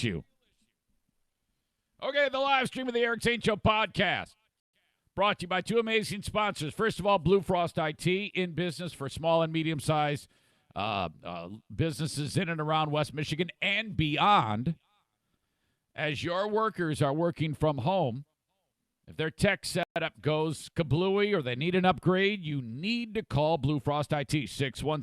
issue. Okay, the live stream of the Eric Zane Show podcast. Brought to you by two amazing sponsors. First of all, Blue Frost IT, in business for small and medium-sized businesses in and around West Michigan and beyond. As your workers are working from home, if their tech setup goes kablooey or they need an upgrade, you need to call Blue Frost IT, 616-200.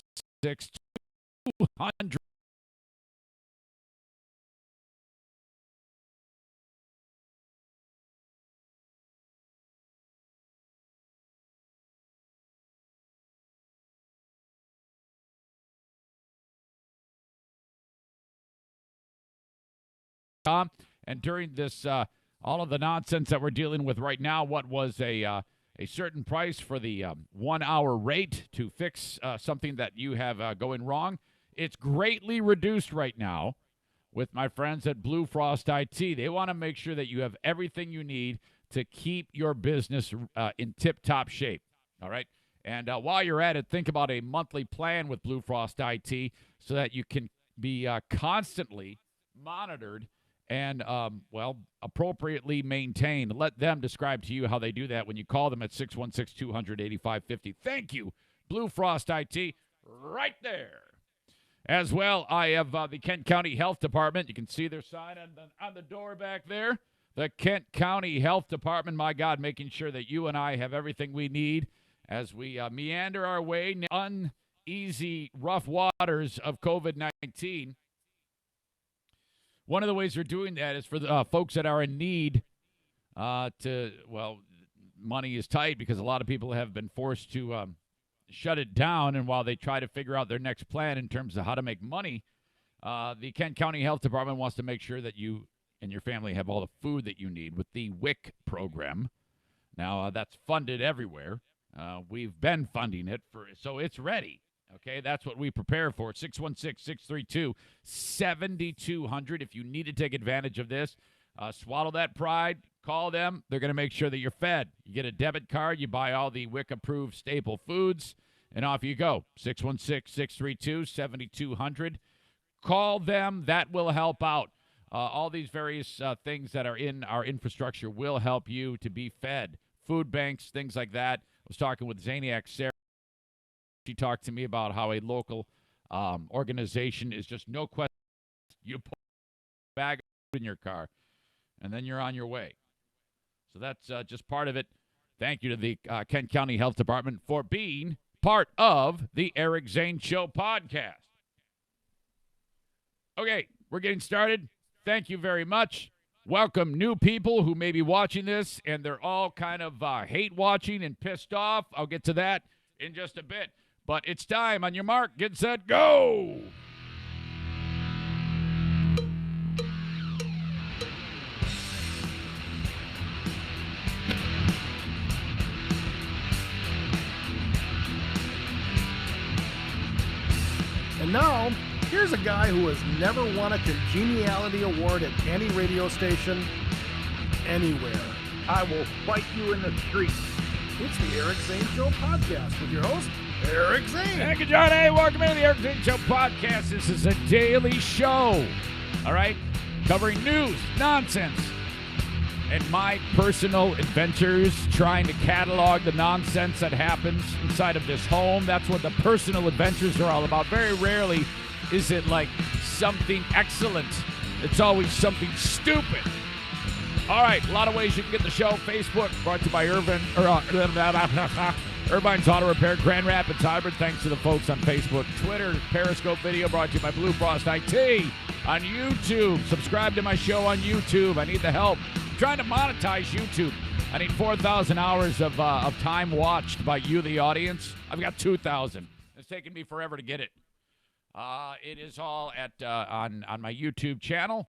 And during this, all of the nonsense that we're dealing with right now, what was a certain price for the 1 hour rate to fix something that you have going wrong, it's greatly reduced right now with my friends at Blue Frost IT. They want to make sure that you have everything you need to keep your business in tip-top shape, all right? And while you're at it, think about a monthly plan with Blue Frost IT so that you can be constantly monitored and, appropriately maintained. Let them describe to you how they do that when you call them at 616-200-8550. Thank you, Blue Frost IT, right there. As well, I have the Kent County Health Department. You can see their sign on the door back there. The Kent County Health Department, my God, making sure that you and I have everything we need as we meander our way in uneasy, rough waters of COVID-19. One of the ways we're doing that is for the folks that are in need money is tight because a lot of people have been forced to shut it down. And while they try to figure out their next plan in terms of how to make money, the Kent County Health Department wants to make sure that you and your family have all the food that you need with the WIC program. Now, that's funded everywhere. We've been funding it, so it's ready. Okay, that's what we prepare for. 616-632-7200. If you need to take advantage of this, swallow that pride. Call them. They're going to make sure that you're fed. You get a debit card. You buy all the WIC-approved staple foods, and off you go. 616-632-7200. Call them. That will help out. All these various things that are in our infrastructure will help you to be fed. Food banks, things like that. I was talking with Zaniac Sarah. She talked to me about how a local organization is just no question. You put a bag in your car, and then you're on your way. So that's just part of it. Thank you to the Kent County Health Department for being part of the Eric Zane Show podcast. Okay, we're getting started. Thank you very much. Welcome new people who may be watching this, and they're all kind of hate watching and pissed off. I'll get to that in just a bit. But it's time. On your mark, get set, go! And now, here's a guy who has never won a congeniality award at any radio station anywhere. I will fight you in the street. It's the Eric Zane Show podcast with your host, Eric Zane. Thank you, John. Hey, welcome into the Eric Zane Show podcast. This is a daily show, all right? Covering news, nonsense, and my personal adventures, trying to catalog the nonsense that happens inside of this home. That's what the personal adventures are all about. Very rarely is it like something excellent. It's always something stupid. All right, a lot of ways you can get the show. Facebook, brought to you by Irvine's Auto Repair, Grand Rapids Hybrid. Thanks to the folks on Facebook. Twitter, Periscope video, brought to you by Blue Frost IT. On YouTube, subscribe to my show on YouTube. I need the help. I'm trying to monetize YouTube. I need 4,000 hours of time watched by you, the audience. I've got 2,000. It's taken me forever to get it. It is all at on my YouTube channel.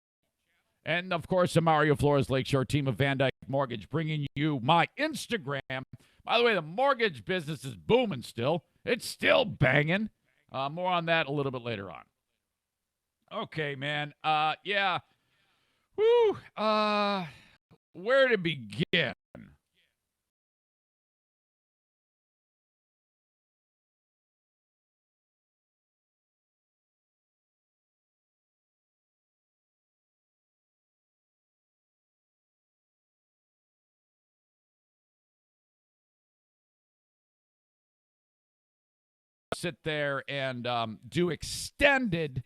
And, of course, the Mario Flores Lakeshore team of Van Dyke Mortgage bringing you my Instagram. By the way, the mortgage business is booming still. It's still banging. More on that a little bit later on. Okay, man. Yeah. Whew. Where to begin? sit there and do extended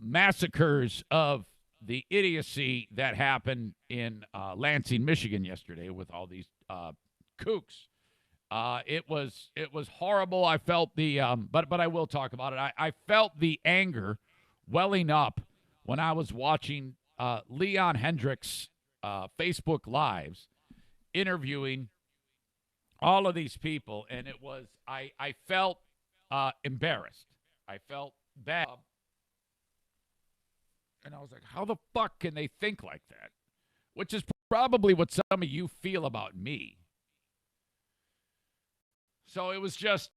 massacres of the idiocy that happened in Lansing, Michigan yesterday with all these kooks. It was horrible. I felt the but I will talk about it. I felt the anger welling up when I was watching Leon Hendricks' Facebook Lives interviewing all of these people, and it was I felt embarrassed. I felt bad. And I was like, how the fuck can they think like that? Which is probably what some of you feel about me. So it was just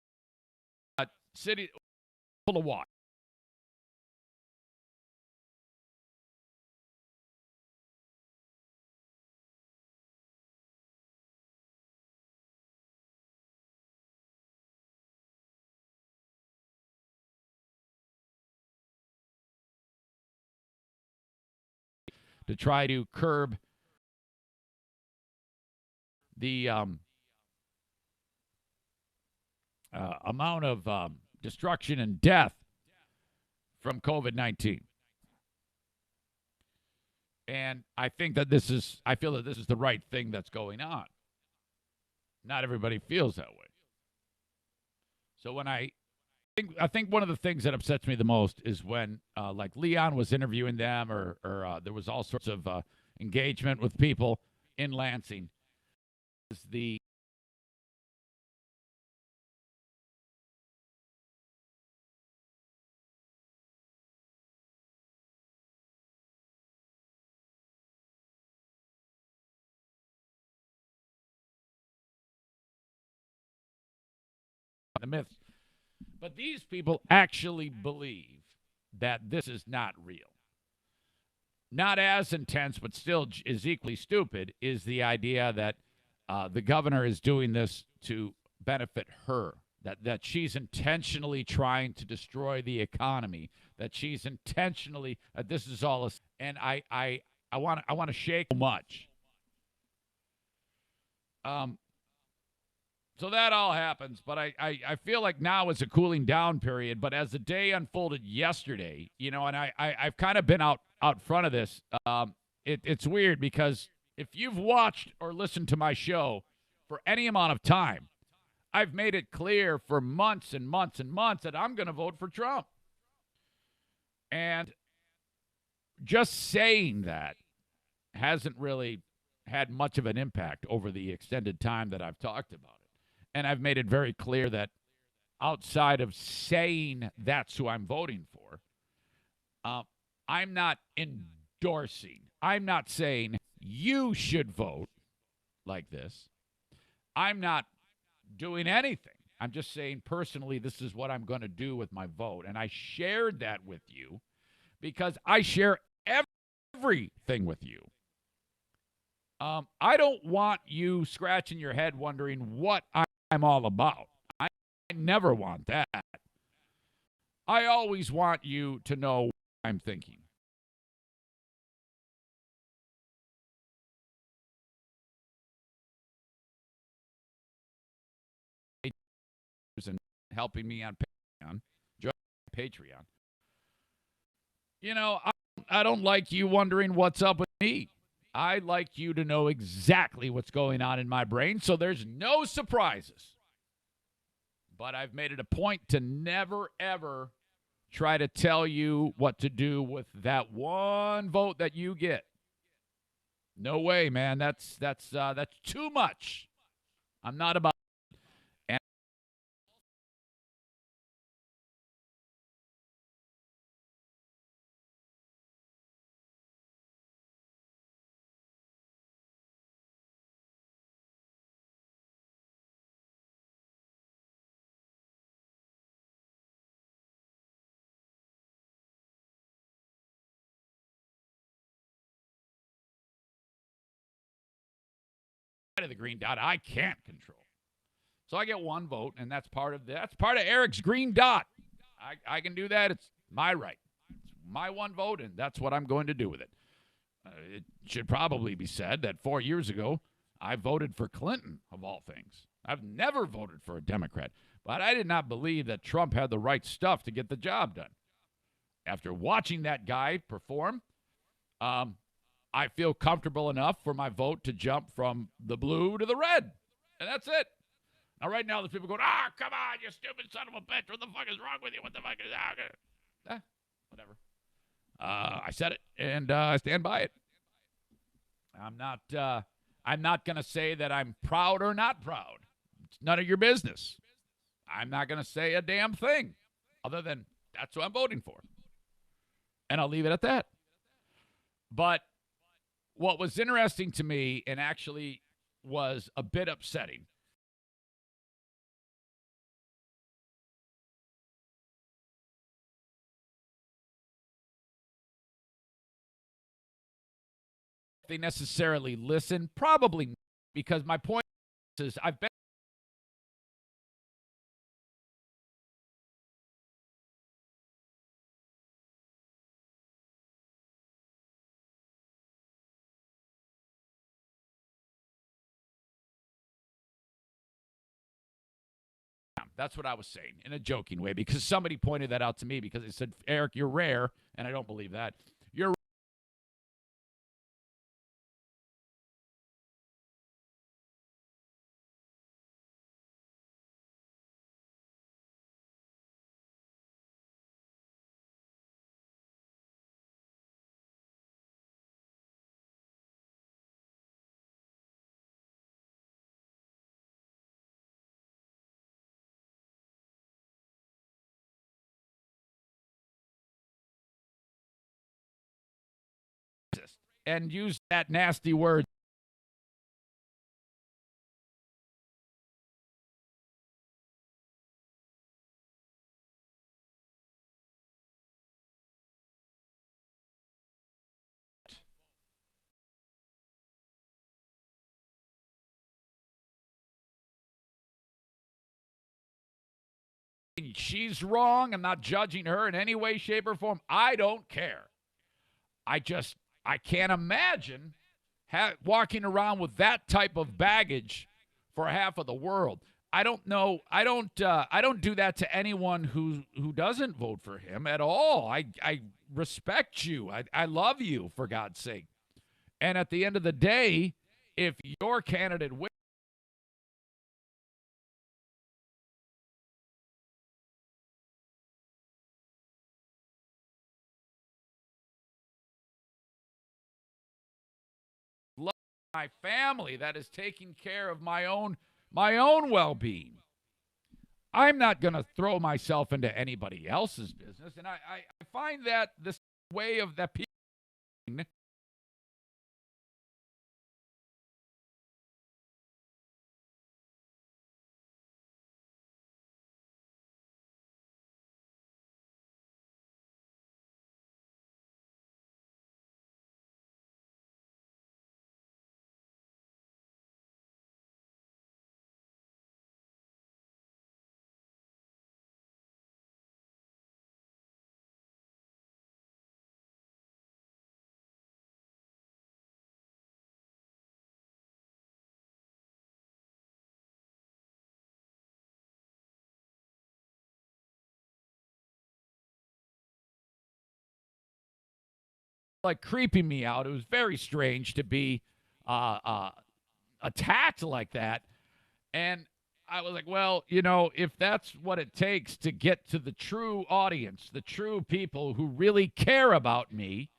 a city full of water. To try to curb the amount of destruction and death from COVID-19. And I think that I feel that this is the right thing that's going on. Not everybody feels that way. So when I think one of the things that upsets me the most is when like Leon was interviewing them or there was all sorts of engagement with people in Lansing. Is the myths. But these people actually believe that this is not real. Not as intense, but still is equally stupid, is the idea that the governor is doing this to benefit her, that she's intentionally trying to destroy the economy, that she's intentionally, this is all, and I want to shake so much. So that all happens, but I feel like now is a cooling down period. But as the day unfolded yesterday, and I've kind of been out front of this. It's weird because if you've watched or listened to my show for any amount of time, I've made it clear for months and months and months that I'm going to vote for Trump. And just saying that hasn't really had much of an impact over the extended time that I've talked about it. And I've made it very clear that outside of saying that's who I'm voting for, I'm not endorsing. I'm not saying you should vote like this. I'm not doing anything. I'm just saying personally this is what I'm going to do with my vote. And I shared that with you because I share everything with you. I don't want you scratching your head wondering what I'm all about. I never want that. I always want you to know what I'm thinking. And helping me on Patreon. Join Patreon. I don't like you wondering what's up with me. I like you to know exactly what's going on in my brain, so there's no surprises. But I've made it a point to never, ever try to tell you what to do with that one vote that you get. No way, man. That's too much. I'm not about and of the green dot I can't control. So I get one vote, and that's part of Eric's green dot. I can do that. It's my right. It's my one vote, and that's what I'm going to do with it. It should probably be said that 4 years ago, I voted for Clinton, of all things. I've never voted for a Democrat, but I did not believe that Trump had the right stuff to get the job done. After watching that guy perform, I feel comfortable enough for my vote to jump from the blue to the red. And that's it. Now, right now, there's people going, come on, you stupid son of a bitch. What the fuck is wrong with you? What the fuck is that? Whatever. I said it, and I stand by it. I'm not going to say that I'm proud or not proud. It's none of your business. I'm not going to say a damn thing other than that's who I'm voting for. And I'll leave it at that. But what was interesting to me and actually was a bit upsetting they necessarily listen, probably not, because my point is I've been that's what I was saying in a joking way because somebody pointed that out to me because they said, Eric, you're rare, and I don't believe that. You're racist and use that nasty word. She's wrong. I'm not judging her in any way, shape, or form. I don't care. I can't imagine walking around with that type of baggage for half of the world. I don't know. I don't do that to anyone who doesn't vote for him at all. I respect you. I love you, for God's sake. And at the end of the day, if your candidate wins, my family that is taking care of my own well-being. I'm not going to throw myself into anybody else's business, and I find that this way of that people like creeping me out. It was very strange to be attacked like that. And I was like, well, if that's what it takes to get to the true audience, the true people who really care about me,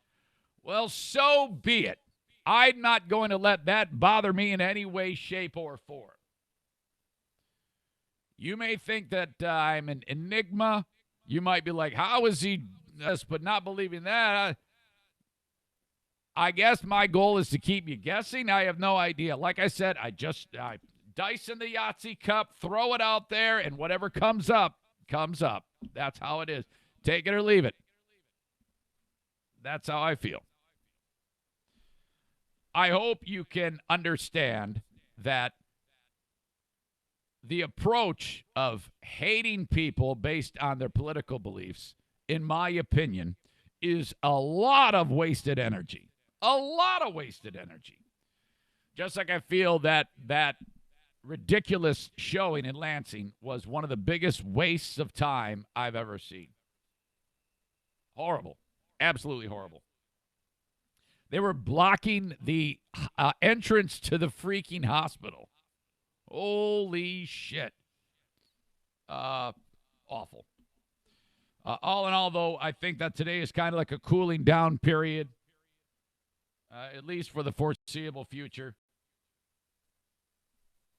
well, so be it. I'm not going to let that bother me in any way, shape, or form. You may think that I'm an enigma. You might be like, how is he this, but not believing that? I guess my goal is to keep you guessing. I have no idea. Like I said, I dice in the Yahtzee cup, throw it out there, and whatever comes up, comes up. That's how it is. Take it or leave it. That's how I feel. I hope you can understand that the approach of hating people based on their political beliefs, in my opinion, is a lot of wasted energy. A lot of wasted energy. Just like I feel that ridiculous showing in Lansing was one of the biggest wastes of time I've ever seen. Horrible. Absolutely horrible. They were blocking the entrance to the freaking hospital. Holy shit. Awful. All in all, though, I think that today is kind of like a cooling down period, at least for the foreseeable future.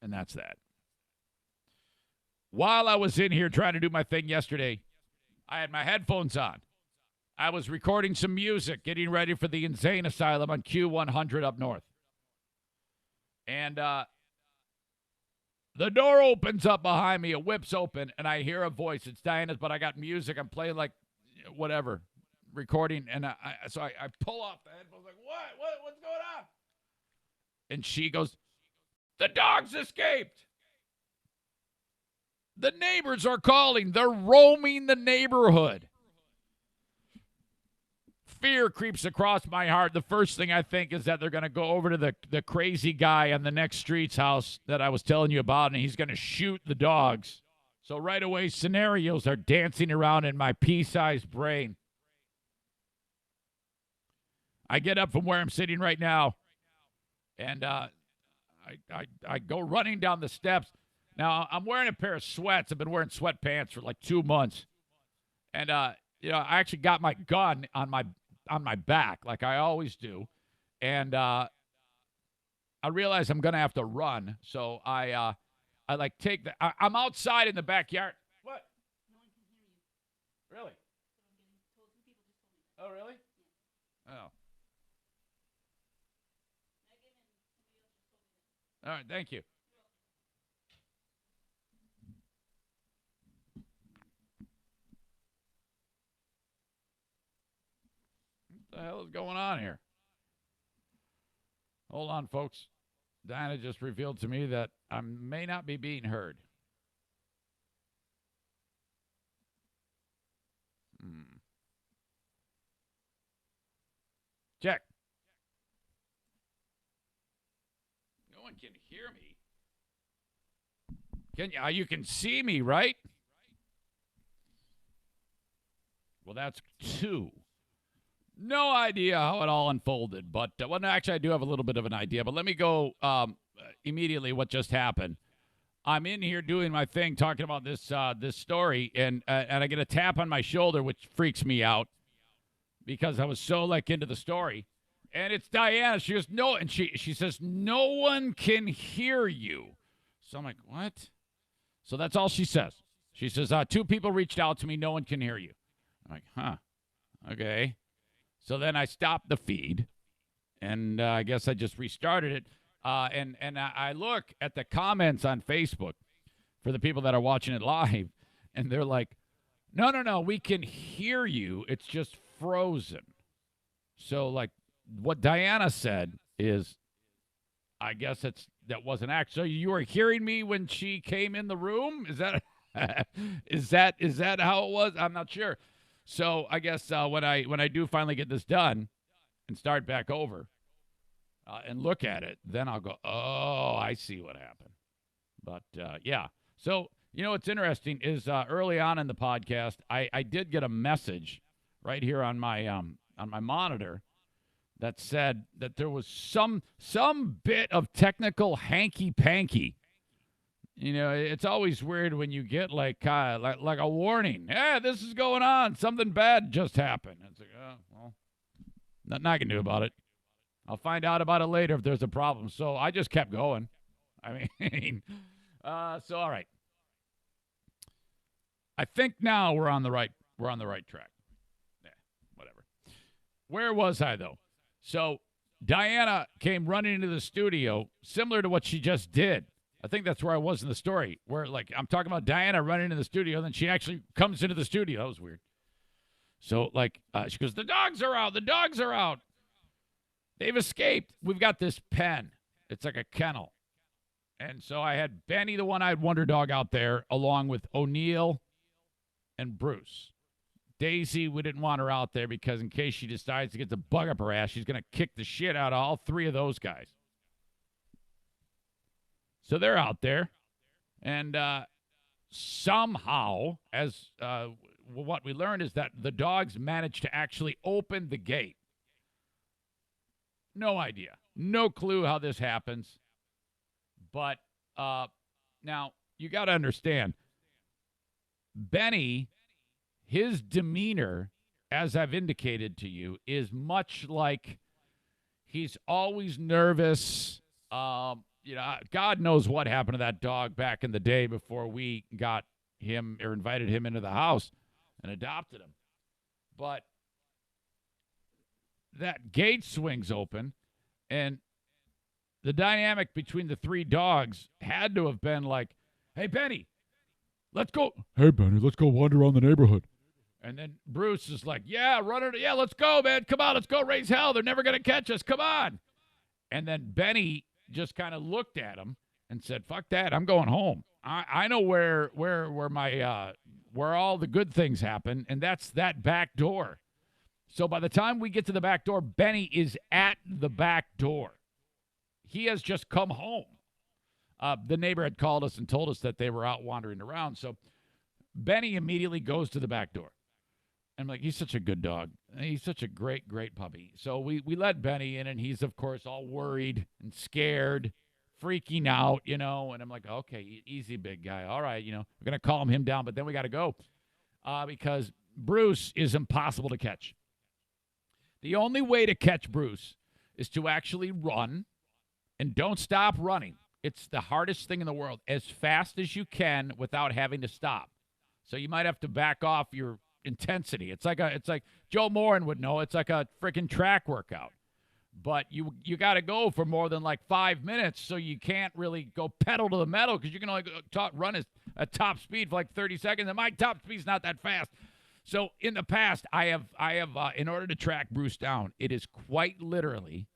And that's that. While I was in here trying to do my thing yesterday, I had my headphones on. I was recording some music, getting ready for the Zane Asylum on Q100 up north. And the door opens up behind me, it whips open, and I hear a voice. It's Diana's, but I got music. I'm playing like whatever, recording. And so I pull off the headphones, like, what's going on? And she goes, the dogs escaped. The neighbors are calling. They're roaming the neighborhood. Fear creeps across my heart. The first thing I think is that they're going to go over to the crazy guy on the next street's house that I was telling you about, and he's going to shoot the dogs. So right away, scenarios are dancing around in my pea-sized brain. I get up from where I'm sitting right now, and I go running down the steps. Now, I'm wearing a pair of sweats. I've been wearing sweatpants for like 2 months. And, I actually got my gun on my back like I always do. And I realize I'm going to have to run. So I like take the – I'm outside in the backyard. What? No one can hear you. Really? Oh, really? Oh. All right, thank you. What the hell is going on here? Hold on, folks. Diana just revealed to me that I may not be being heard. Check. No one can hear me. Can you? You can see me, right? Well, that's 2. No idea how it all unfolded, but well, no, actually, I do have a little bit of an idea. But let me go immediately. What just happened? I'm in here doing my thing, talking about this this story, and I get a tap on my shoulder, which freaks me out because I was so like into the story. And it's Diana. She goes, no, and she says, no one can hear you. So I'm like, what? So that's all she says. She says, 2 people reached out to me. No one can hear you. I'm like, huh? Okay. So then I stopped the feed, and I guess I just restarted it. And I look at the comments on Facebook for the people that are watching it live, and they're like, no, we can hear you. It's just frozen. So, like, what Diana said is, I guess that wasn't accurate. So you were hearing me when she came in the room? Is that is that how it was? I'm not sure. So I guess when I do finally get this done and start back over and look at it, then I'll go, oh, I see what happened. But, yeah. So, what's interesting is early on in the podcast, I did get a message right here on my monitor that said that there was some bit of technical hanky-panky. It's always weird when you get like a warning. Hey, this is going on. Something bad just happened. It's like, oh, well, nothing I can do about it. I'll find out about it later if there's a problem. So I just kept going. I mean, so all right. I think now we're on the right track. Yeah, whatever. Where was I though? So Diana came running into the studio, similar to what she just did. I think that's where I was in the story, where, like, I'm talking about Diana running into the studio, and then she actually comes into the studio. That was weird. So, like, she goes, the dogs are out. The dogs are out. They've escaped. We've got this pen. It's like a kennel. And so I had Benny, the one-eyed wonder dog, out there, along with O'Neill and Bruce. Daisy, we didn't want her out there because in case she decides to get the bug up her ass, she's going to kick the shit out of all 3 of those guys. So they're out there, and somehow, as what we learned is that the dogs managed to actually open the gate. No idea. No clue how this happens. But now, you got to understand, Benny, his demeanor, as I've indicated to you, is much like he's always nervous. God knows what happened to that dog back in the day before we got him or invited him into the house and adopted him. But that gate swings open, and the dynamic between the three dogs had to have been like, hey, Benny, let's go. Hey, Benny, let's go wander around the neighborhood. And then Bruce is like, yeah, let's go, man. Come on, let's go raise hell. They're never going to catch us. Come on. And then Benny just kind of looked at him and said, fuck that. I'm going home. I know where my where all the good things happen, and that's that back door. So by the time we get to the back door, Benny is at the back door. He has just come home. The neighbor had called us and told us that they were out wandering around. So Benny immediately goes to the back door. I'm like, he's such a good dog. He's such a great, great puppy. So we let Benny in, and he's, of course, all worried and scared, freaking out, And I'm like, okay, easy, big guy. All right, we're going to calm him down, but then we got to go because Bruce is impossible to catch. The only way to catch Bruce is to actually run, and don't stop running. It's the hardest thing in the world, as fast as you can without having to stop. So you might have to back off your intensity. It's like Joe Morin would know. It's like a freaking track workout. But you got to go for more than like 5 minutes, so you can't really go pedal to the metal because you can only run at top speed for like 30 seconds, and my top speed's not that fast. So in the past, I have in order to track Bruce down, it is quite literally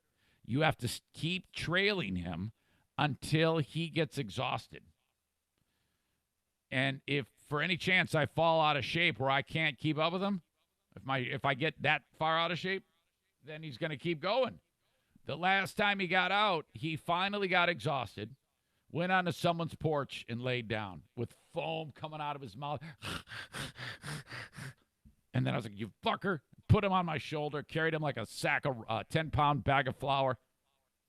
you have to keep trailing him until he gets exhausted. And if for any chance I fall out of shape where I can't keep up with him, if I get that far out of shape, then he's going to keep going. The last time he got out, he finally got exhausted, went onto someone's porch and laid down with foam coming out of his mouth. And then I was like, you fucker. Put him on my shoulder, carried him like a sack of 10-pound bag of flour,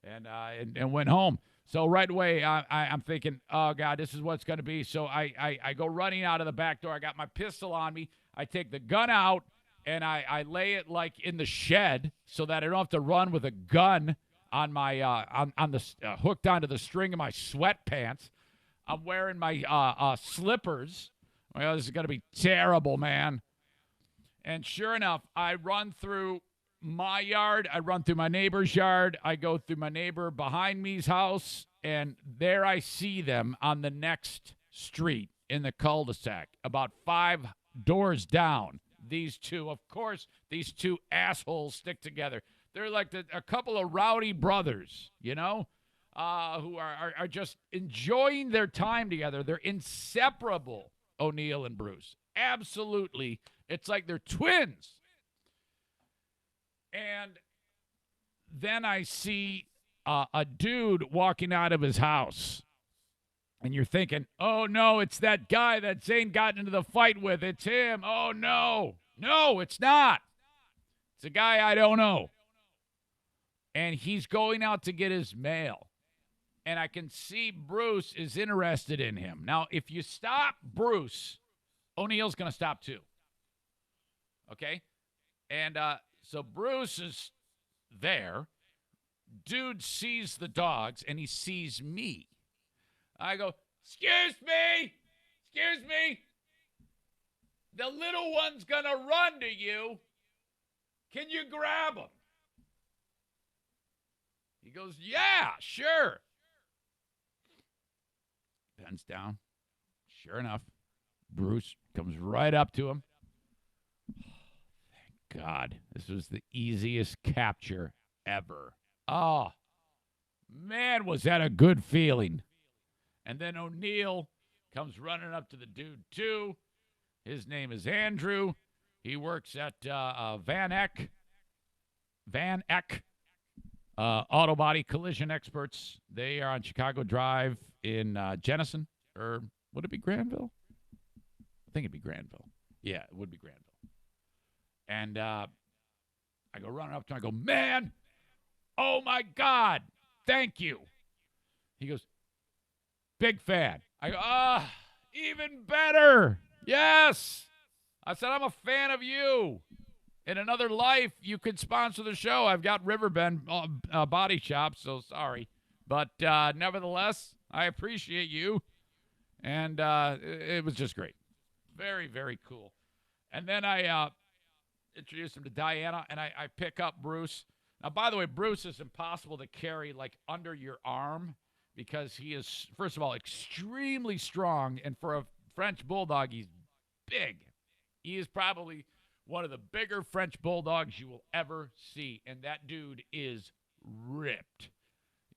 and went home. So right away, I'm thinking, oh, God, this is what it's going to be. So I go running out of the back door. I got my pistol on me. I take the gun out, and I lay it like in the shed so that I don't have to run with a gun on my on the hooked onto the string of my sweatpants. I'm wearing my slippers. Well, this is going to be terrible, man. And sure enough, I run through my yard. I run through my neighbor's yard. I go through my neighbor behind me's house, and there I see them on the next street in the cul-de-sac, about 5 doors down. These two, of course, these two assholes stick together. They're like a couple of rowdy brothers, who are just enjoying their time together. They're inseparable, O'Neill and Bruce. Absolutely. It's like they're twins. And then I see a dude walking out of his house. And you're thinking, oh, no, it's that guy that Zane got into the fight with. It's him. Oh, no. No, it's not. It's a guy I don't know. And he's going out to get his mail. And I can see Bruce is interested in him. Now, if you stop Bruce, O'Neill's going to stop too. Okay? And so Bruce is there. Dude sees the dogs, and he sees me. I go, excuse me. The little one's going to run to you. Can you grab him? He goes, yeah, sure. Bends down. Sure enough, Bruce comes right up to him. Thank God. This was the easiest capture ever. Oh, man, was that a good feeling. And then O'Neill comes running up to the dude, too. His name is Andrew. He works at Van Eck Auto Body Collision Experts. They are on Chicago Drive in Jenison. Or would it be Granville? I think it'd be Granville. Yeah, it would be Granville. And I go running up to him. I go, man, oh, my God, thank you. He goes, big fan. I go, even better. Yes. I said, I'm a fan of you. In another life, you could sponsor the show. I've got Riverbend Body Shop, so sorry. But nevertheless, I appreciate you. And it was just great. Very, very cool. And then I introduced him to Diana, and I pick up Bruce. Now, by the way, Bruce is impossible to carry, like, under your arm because he is, first of all, extremely strong. And for a French Bulldog, he's big. He is probably one of the bigger French Bulldogs you will ever see. And that dude is ripped.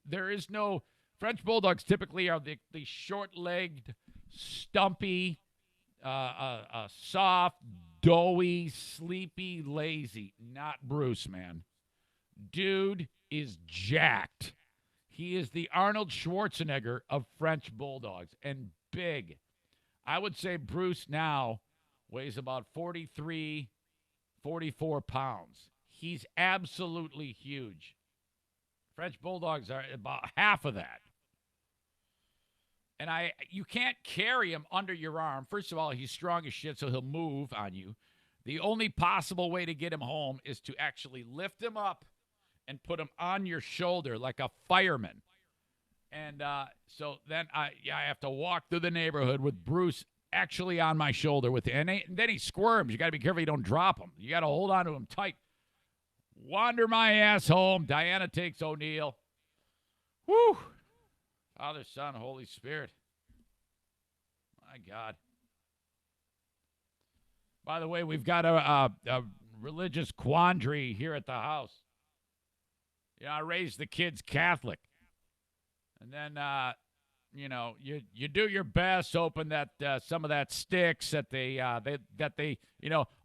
There is no – French Bulldogs typically are the short-legged, stumpy, soft, doughy, sleepy, lazy. Not Bruce, man. Dude is jacked. He is the Arnold Schwarzenegger of French Bulldogs and big. I would say Bruce now weighs about 43, 44 pounds. He's absolutely huge. French Bulldogs are about half of that. And you can't carry him under your arm. First of all, he's strong as shit, so he'll move on you. The only possible way to get him home is to actually lift him up and put him on your shoulder like a fireman. And so then I have to walk through the neighborhood with Bruce actually on my shoulder. And then he squirms. You got to be careful you don't drop him. You got to hold on to him tight. Wander my ass home. Diana takes O'Neill. Woo! Father, Son, Holy Spirit. My God. By the way, we've got a religious quandary here at the house. You know, I raised the kids Catholic. And then, you do your best, hoping that some of that sticks, that they,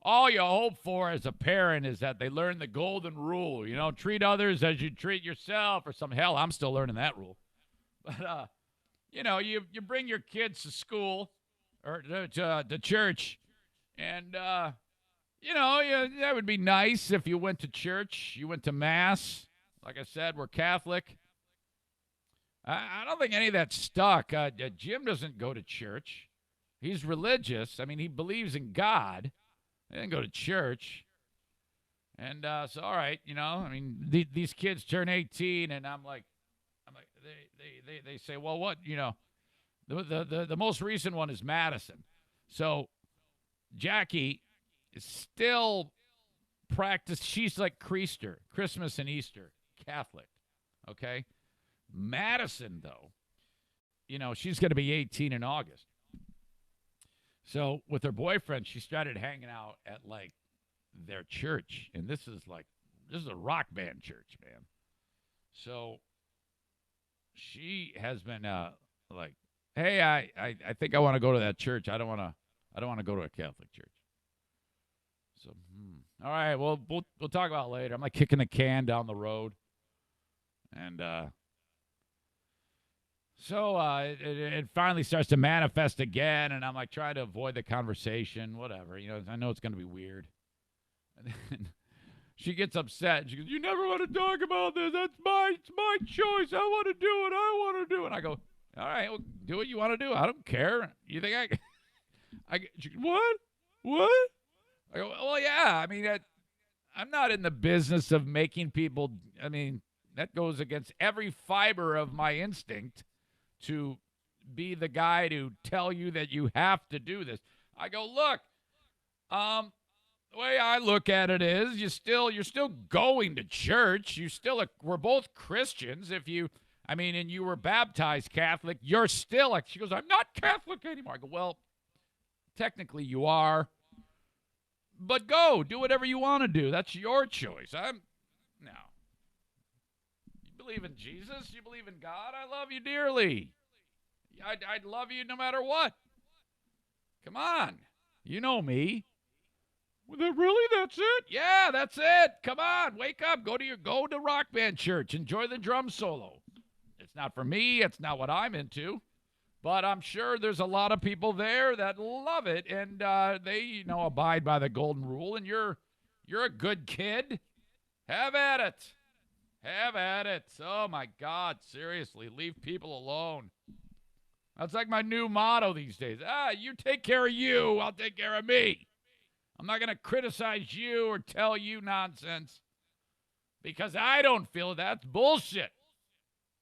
all you hope for as a parent is that they learn the golden rule. You know, treat others as you treat yourself or some hell. I'm still learning that rule. But, you bring your kids to school or to church, and, that would be nice if you went to church, you went to Mass. Like I said, we're Catholic. I don't think any of that stuck. Jim doesn't go to church. He's religious. I mean, he believes in God. He didn't go to church. And so, all right, these kids turn 18, and I'm like, they say, well, what, the most recent one is Madison. So Jackie is still practiced. She's like Creaster, Christmas and Easter, Catholic, okay? Madison, though, she's going to be 18 in August. So with her boyfriend, she started hanging out at, like, their church. And this is a rock band church, man. So she has been like, hey, I think I want to go to that church. I don't want to go to a Catholic church. So, all right, well, we'll talk about it later. I'm like kicking the can down the road. And so it finally starts to manifest again, and I'm like trying to avoid the conversation, whatever. I know it's going to be weird. And then she gets upset. She goes, you never want to talk about this. It's my choice. I want to do what I want to do. And I go, all right, well, do what you want to do. I don't care. You think she goes, what? I go, well, yeah. I mean, I'm not in the business of making people, that goes against every fiber of my instinct to be the guy to tell you that you have to do this. I go, look, the way I look at it is you're still going to church. We're both Christians. And you were baptized Catholic, you're still she goes, I'm not Catholic anymore. I go, well, technically you are, but do whatever you want to do. That's your choice. No. Believe in Jesus, you believe in God, I love you dearly. I'd love you no matter what. Come on. You know me. Really? That's it? Yeah, that's it. Come on, wake up. Go to Rock Band Church. Enjoy the drum solo. It's not for me. It's not what I'm into. But I'm sure there's a lot of people there that love it, and they, abide by the golden rule. And you're a good kid. Have at it. Have at it. Oh my God, seriously, leave people alone. That's like my new motto these days. You take care of you, I'll take care of me. I'm not going to criticize you or tell you nonsense because I don't feel that's bullshit.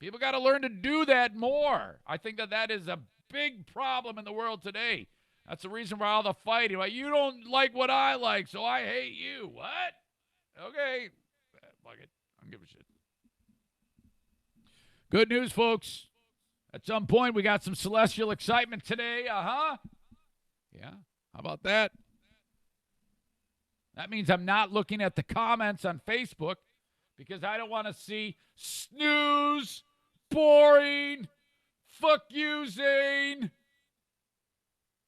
People got to learn to do that more. I think that is a big problem in the world today. That's the reason for all the fighting. Like, you don't like what I like, so I hate you. What? Okay. Fuck it. I don't give a shit. Good news, folks. At some point, we got some celestial excitement today. Yeah. How about that? That means I'm not looking at the comments on Facebook because I don't want to see snooze, boring, fuck you, Zane.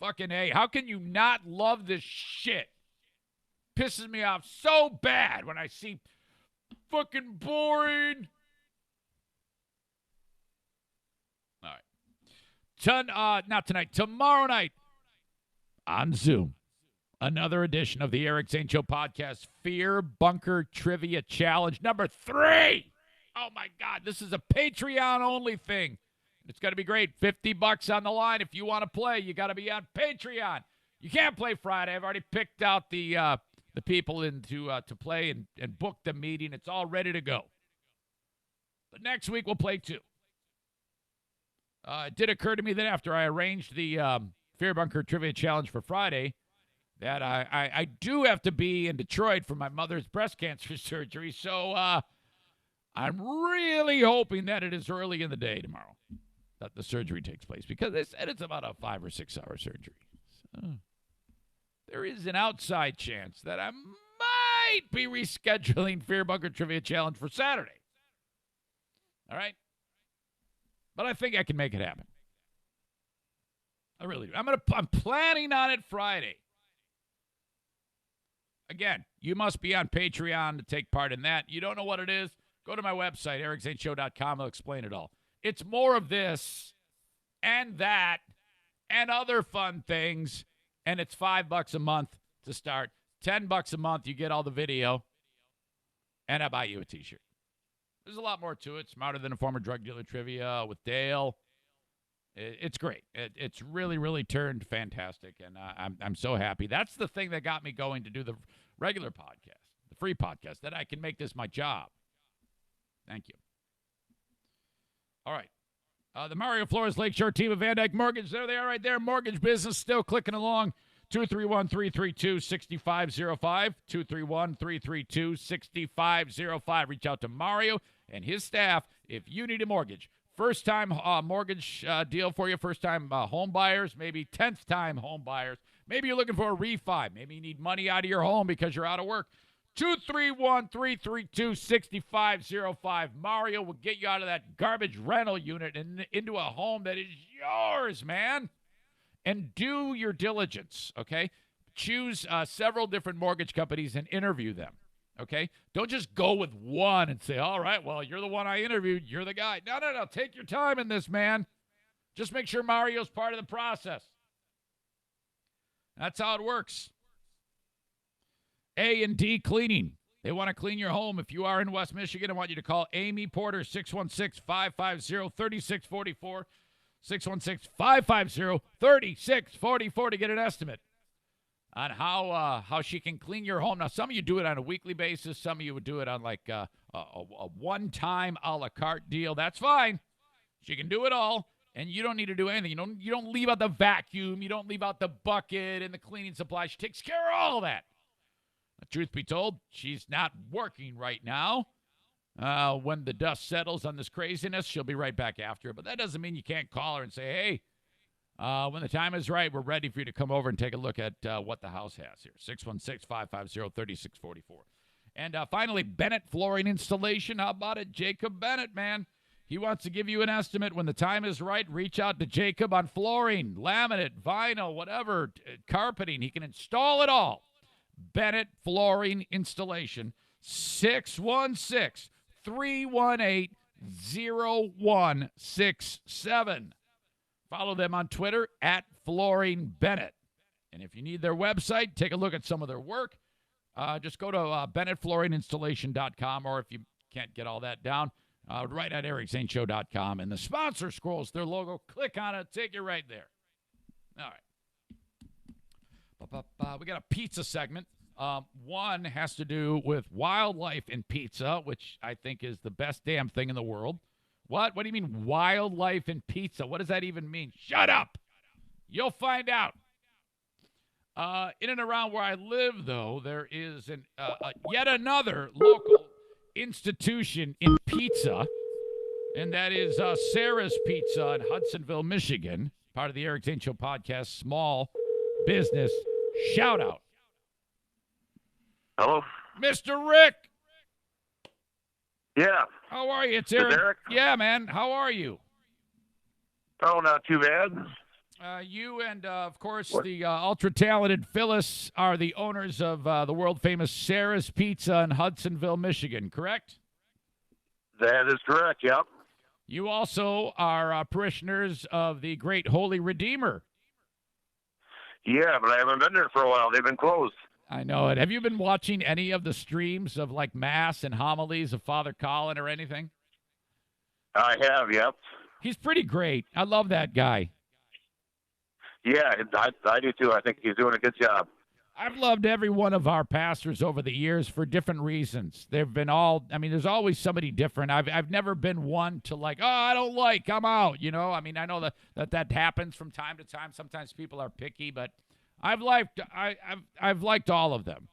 Fucking A. How can you not love this shit? Pisses me off so bad when I see fucking boring. All right. Not tonight. Tomorrow night on Zoom. Another edition of the Eric Zane Show podcast, Fear Bunker Trivia Challenge number 3. Oh, my God. This is a Patreon-only thing. It's going to be great. $50 on the line. If you want to play, you got to be on Patreon. You can't play Friday. I've already picked out the people to play and book the meeting. It's all ready to go. But next week, we'll play 2. It did occur to me that after I arranged the Fear Bunker Trivia Challenge for Friday, that I do have to be in Detroit for my mother's breast cancer surgery. So I'm really hoping that it is early in the day tomorrow that the surgery takes place, because they said it's about a 5 or 6 hour surgery. So there is an outside chance that I might be rescheduling Fear Bunker Trivia Challenge for Saturday. All right? But I think I can make it happen. I really do. I'm planning on it Friday. Again, you must be on Patreon to take part in that. You don't know what it is? Go to my website, ericzaneshow.com. I'll explain it all. It's more of this and that and other fun things, and it's $5 a month to start. $10 a month, you get all the video, and I buy you a T-shirt. There's a lot more to it. Smarter Than a Former Drug Dealer Trivia with Dale. It's great. It's really, really turned fantastic, and I'm so happy. That's the thing that got me going to do the regular podcast, the free podcast, that I can make this my job. Thank you. All right. The Mario Flores Lakeshore team of Van Dyke Mortgage, there they are right there. Mortgage business still clicking along. 231-332-6505. 231-332-6505. Reach out to Mario and his staff if you need a mortgage. First-time mortgage deal for you, first-time home buyers, maybe 10th-time home buyers. Maybe you're looking for a refi. Maybe you need money out of your home because you're out of work. 231-332-6505. Mario will get you out of that garbage rental unit and into a home that is yours, man. And do your diligence, okay? Choose several different mortgage companies and interview them. Okay? Don't just go with one and say, all right, well, you're the one I interviewed. You're the guy. No. Take your time in this, man. Just make sure Mario's part of the process. That's how it works. A&D Cleaning. They want to clean your home. If you are in West Michigan, I want you to call Amy Porter, 616-550-3644. 616-550-3644 to get an estimate on how she can clean your home. Now, some of you do it on a weekly basis. Some of you would do it on like a one-time a la carte deal. That's fine. She can do it all, and you don't need to do anything. You don't leave out the vacuum. You don't leave out the bucket and the cleaning supply. She takes care of all that. Now, truth be told, she's not working right now. When the dust settles on this craziness, she'll be right back after it. But that doesn't mean you can't call her and say, hey, when the time is right, we're ready for you to come over and take a look at what the house has here. 616-550-3644. And finally, Bennett Flooring Installation. How about it? Jacob Bennett, man. He wants to give you an estimate. When the time is right, reach out to Jacob on flooring, laminate, vinyl, whatever, carpeting. He can install it all. Bennett Flooring Installation, 616-318-0167. Follow them on Twitter at Flooring Bennett. And if you need their website, take a look at some of their work. Just go to BennettFlooringInstallation.com, or if you can't get all that down, right at EricZaneShow.com. And the sponsor scrolls their logo. Click on it. Take you right there. All right. We got a pizza segment. One has to do with wildlife in pizza, which I think is the best damn thing in the world. What? What do you mean wildlife in pizza? What does that even mean? Shut up. You'll find out. In and around where I live, though, there is yet another local institution in pizza, and that is Sarah's Pizza in Hudsonville, Michigan, part of the Eric Zane Show podcast, Small Business Shout-Out. Hello? Mr. Rick. Yeah. How are you? It's Eric. Eric? Yeah, man. How are you? Oh, not too bad. You and, of course, the ultra-talented Phyllis are the owners of the world-famous Sarah's Pizza in Hudsonville, Michigan, correct? That is correct, yep. You also are parishioners of the Great Holy Redeemer. Yeah, but I haven't been there for a while. They've been closed. I know it. Have you been watching any of the streams of, like, Mass and homilies of Father Colin or anything? I have, yep. He's pretty great. I love that guy. Yeah, I do too. I think he's doing a good job. I've loved every one of our pastors over the years for different reasons. They've been there's always somebody different. I've never been one to like, I don't like, I'm out, you know? I mean, I know that happens from time to time. Sometimes people are picky, but I've liked all of them.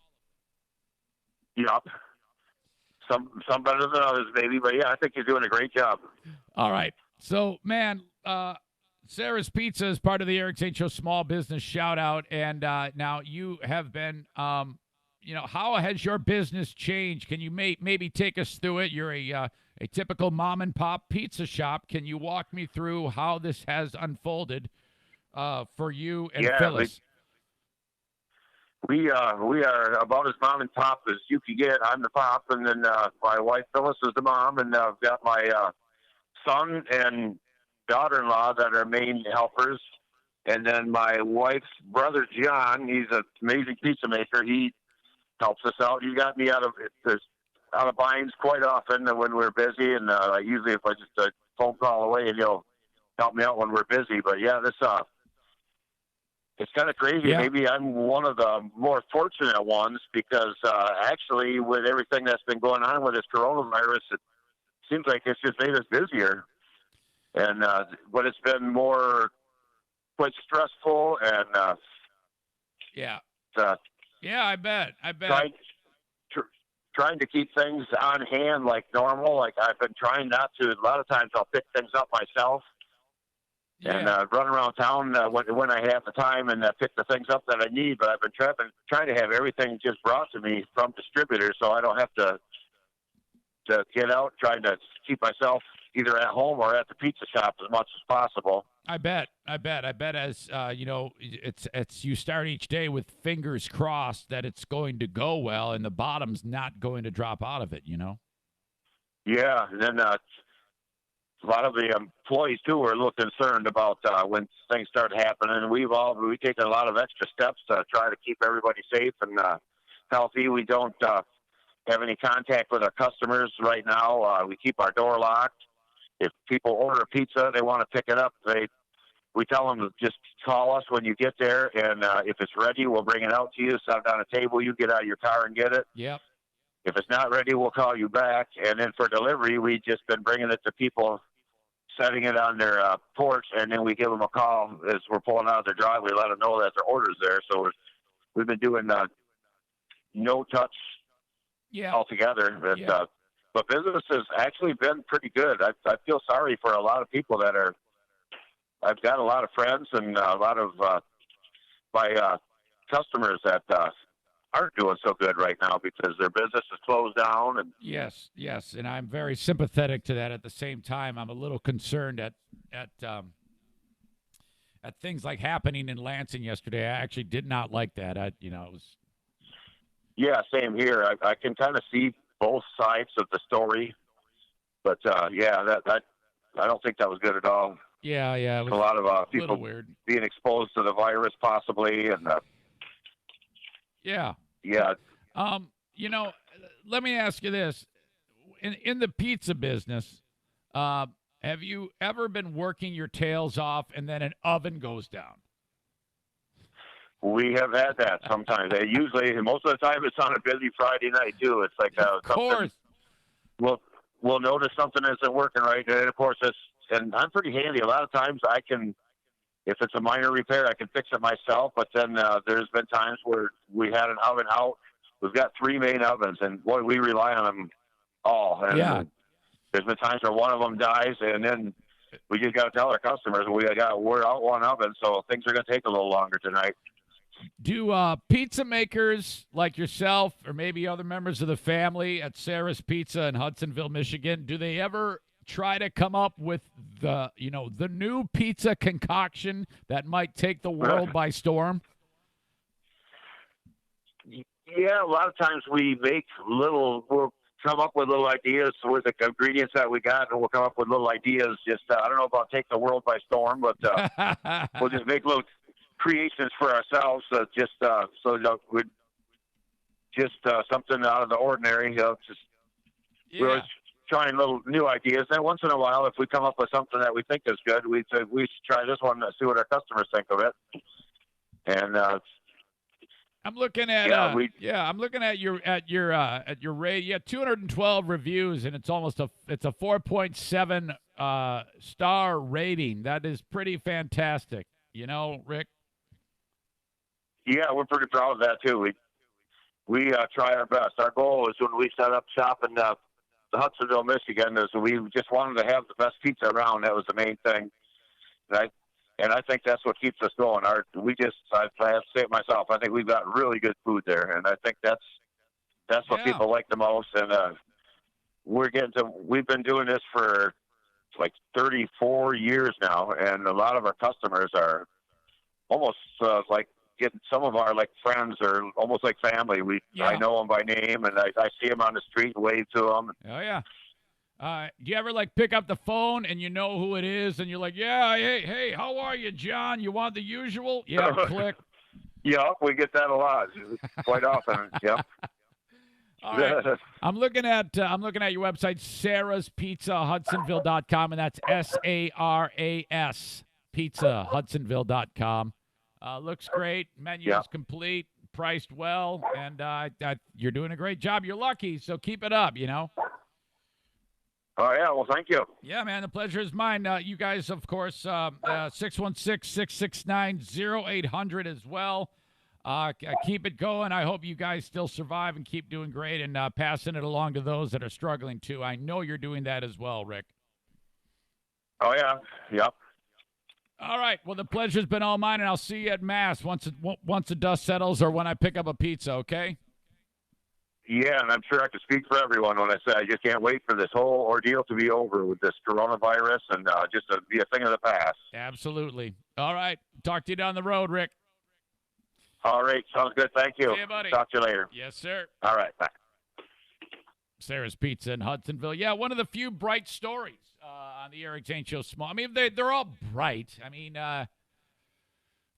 Yep. Some better than others, maybe, but yeah, I think he's doing a great job. All right. So, man, Sarah's Pizza is part of the Eric Zane Show Small Business Shout-Out, and now you have been, how has your business changed? Can you maybe take us through it? You're a typical mom-and-pop pizza shop. Can you walk me through how this has unfolded for you and Phyllis? We are about as mom-and-pop as you can get. I'm the pop, and then my wife Phyllis is the mom, and I've got my son and daughter-in-law that are main helpers, and then my wife's brother John. He's an amazing pizza maker. He helps us out. He got me out of binds quite often when we're busy, and usually if I just a phone call away, and he'll help me out when we're busy. But yeah, this it's kind of crazy. Yeah. Maybe I'm one of the more fortunate ones because actually, with everything that's been going on with this coronavirus, it seems like it's just made us busier. And but it's been quite stressful, and yeah, I bet. Trying to keep things on hand like normal. Like I've been trying not to. A lot of times I'll pick things up myself and run around town when I have the time and pick the things up that I need. But I've been trying to have everything just brought to me from distributors, so I don't have to get out. Trying to keep myself either at home or at the pizza shop as much as possible. I bet. As it's you start each day with fingers crossed that it's going to go well and the bottom's not going to drop out of it. You know. Yeah, and then a lot of the employees too are a little concerned about when things start happening. We've taken a lot of extra steps to try to keep everybody safe and healthy. We don't have any contact with our customers right now. We keep our door locked. If people order a pizza, they want to pick it up, we tell them to just call us when you get there, and if it's ready, we'll bring it out to you, set it on a table, you get out of your car and get it. Yep. If it's not ready, we'll call you back. And then for delivery, we've just been bringing it to people, setting it on their porch, and then we give them a call as we're pulling out of their driveway, let them know that their order's there. So we've been doing no touch altogether. But business has actually been pretty good. I feel sorry for a lot of people I've got a lot of friends and a lot of my customers that aren't doing so good right now because their business is closed down. And yes, and I'm very sympathetic to that. At the same time, I'm a little concerned at things like happening in Lansing yesterday. I actually did not like that. It was Yeah, same here. I can kind of see both sides of the story, but yeah, that I don't think that was good at all. Yeah, it A was lot of a little people weird. being exposed to the virus, possibly, and Yeah. yeah, You know, let me ask you this: in the pizza business, uh, have you ever been working your tails off and then an oven goes down? we have had that sometimes. Usually, most of the time, it's on a busy Friday night too. It's like Of something course. we'll notice something isn't working right, and of course, and I'm pretty handy. A lot of times, I can. If it's a minor repair, I can fix it myself. But then there's been times where we had an oven out. We've got 3 main ovens, and boy, we rely on them all. And Yeah. there's been times where one of them dies, and then we just got to tell our customers we're out one oven, so things are going to take a little longer tonight. Do pizza makers like yourself or maybe other members of the family at Sarah's Pizza in Hudsonville, Michigan, do they ever try to come up with the new pizza concoction that might take the world by storm? Yeah, a lot of times we'll come up with little ideas with the ingredients that we got, and we'll come up with little ideas. Just I don't know about take the world by storm, but we'll just make little creations for ourselves. Something out of the ordinary. We're trying little new ideas. And once in a while, if we come up with something that we think is good, we should try this one to see what our customers think of it. And I'm looking at I'm looking at your rate. You have 212 reviews, and it's a 4.7 star rating. That is pretty fantastic. Rick. Yeah, we're pretty proud of that too. We try our best. Our goal is when we set up shop in the Hudsonville, Michigan, is we just wanted to have the best pizza around. That was the main thing. And I think that's what keeps us going. I have to say it myself. I think we've got really good food there, and I think that's what people like the most. And we've been doing this for like 34 years now, and a lot of our customers are almost like getting some of our like friends or almost like family. I know them by name, and I see them on the street and wave to them. Oh yeah. Do you ever like pick up the phone and you know who it is and you're like, yeah, hey, how are you, John? You want the usual? Yeah, click. Yeah, we get that a lot, quite often. Yeah. All right. I'm looking at your website, sarahsPizzaHudsonville.com, and that's SARAS PizzaHudsonville.com. Looks great. Menu is complete, priced well, and you're doing a great job. You're lucky, so keep it up. Oh, yeah. Well, thank you. Yeah, man. The pleasure is mine. You guys, of course, 616-669-0800 as well. Keep it going. I hope you guys still survive and keep doing great and passing it along to those that are struggling, too. I know you're doing that as well, Rick. Oh, yeah. Yep. All right. Well, the pleasure's been all mine, and I'll see you at Mass once the dust settles or when I pick up a pizza, okay? Yeah, and I'm sure I can speak for everyone when I say I just can't wait for this whole ordeal to be over with this coronavirus and just to be a thing of the past. Absolutely. All right. Talk to you down the road, Rick. All right. Sounds good. Thank you. See you, buddy. Talk to you later. Yes, sir. All right. Bye. Sarah's Pizza in Hudsonville. Yeah, one of the few bright stories on the Eric Zane Show. Small. I mean, they're all bright. I mean,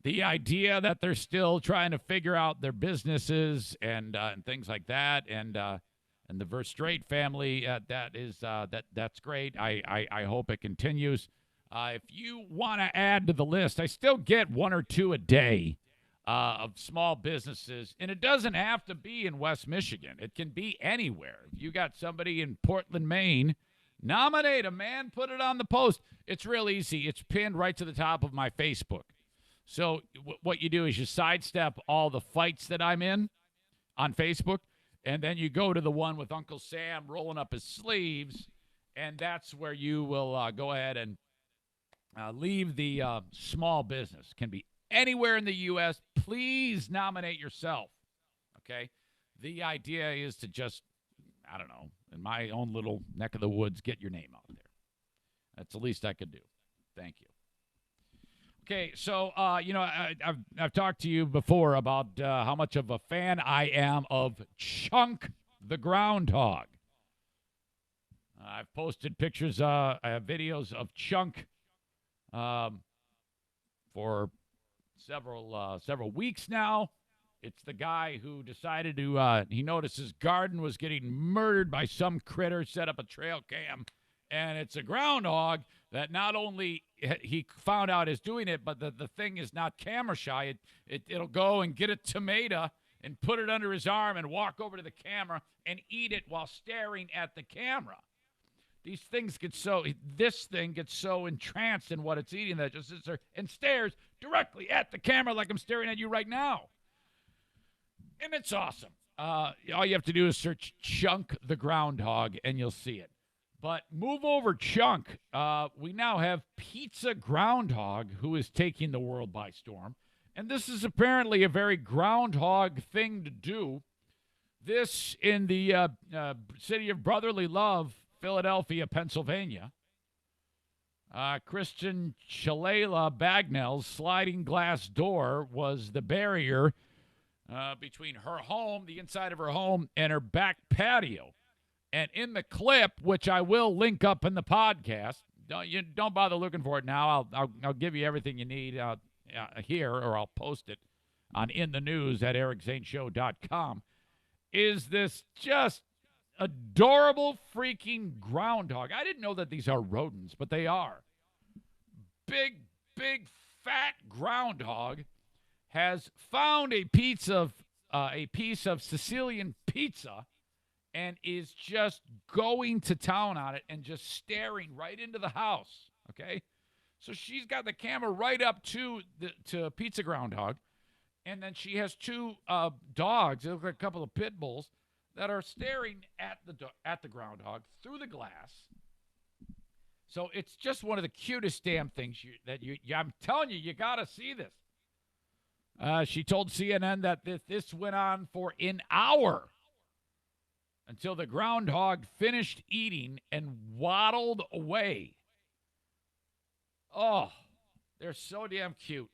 the idea that they're still trying to figure out their businesses and things like that, and the Verstrate family, that's great. I hope it continues. If you want to add to the list, I still get one or two a day of small businesses, and it doesn't have to be in West Michigan. It can be anywhere. If you got somebody in Portland, Maine, nominate them, man. Put it on the post. It's real easy. It's pinned right to the top of my Facebook. So what you do is you sidestep all the fights that I'm in on Facebook, and then you go to the one with Uncle Sam rolling up his sleeves, and that's where you will go ahead and leave the small business. Can be anywhere in the U.S. Please nominate yourself, okay? The idea is to just, I don't know, in my own little neck of the woods, get your name out there. That's the least I could do. Thank you. Okay, so I've talked to you before about how much of a fan I am of Chunk the groundhog. I've posted pictures, videos of Chunk for several weeks now. It's the guy who decided to, he noticed his garden was getting murdered by some critter, set up a trail cam, and it's a groundhog that not only he found out is doing it, but the thing is not camera shy. It'll go and get a tomato and put it under his arm and walk over to the camera and eat it while staring at the camera. This thing gets so entranced in what it's eating that it just sits there and stares directly at the camera like I'm staring at you right now. And it's awesome. All you have to do is search Chunk the groundhog and you'll see it. But move over Chunk. We now have Pizza Groundhog, who is taking the world by storm. And this is apparently a very groundhog thing to do. This in the city of brotherly love, Philadelphia, Pennsylvania. Christian Shalala Bagnell's sliding glass door was the barrier between her home, the inside of her home, and her back patio. And in the clip, which I will link up in the podcast, don't bother looking for it now. I'll give you everything you need here, or I'll post it on In the News at ericzaneshow.com. Is this just adorable freaking groundhog? I didn't know that these are rodents, but they are. Big, fat groundhog has found a piece of Sicilian pizza and is just going to town on it and just staring right into the house, okay? So she's got the camera right up to Pizza Groundhog, and then she has two dogs, they look like a couple of pit bulls, that are staring at the groundhog through the glass. So it's just one of the cutest damn things I'm telling you, you got to see this. She told CNN that this went on for an hour until the groundhog finished eating and waddled away. Oh, they're so damn cute.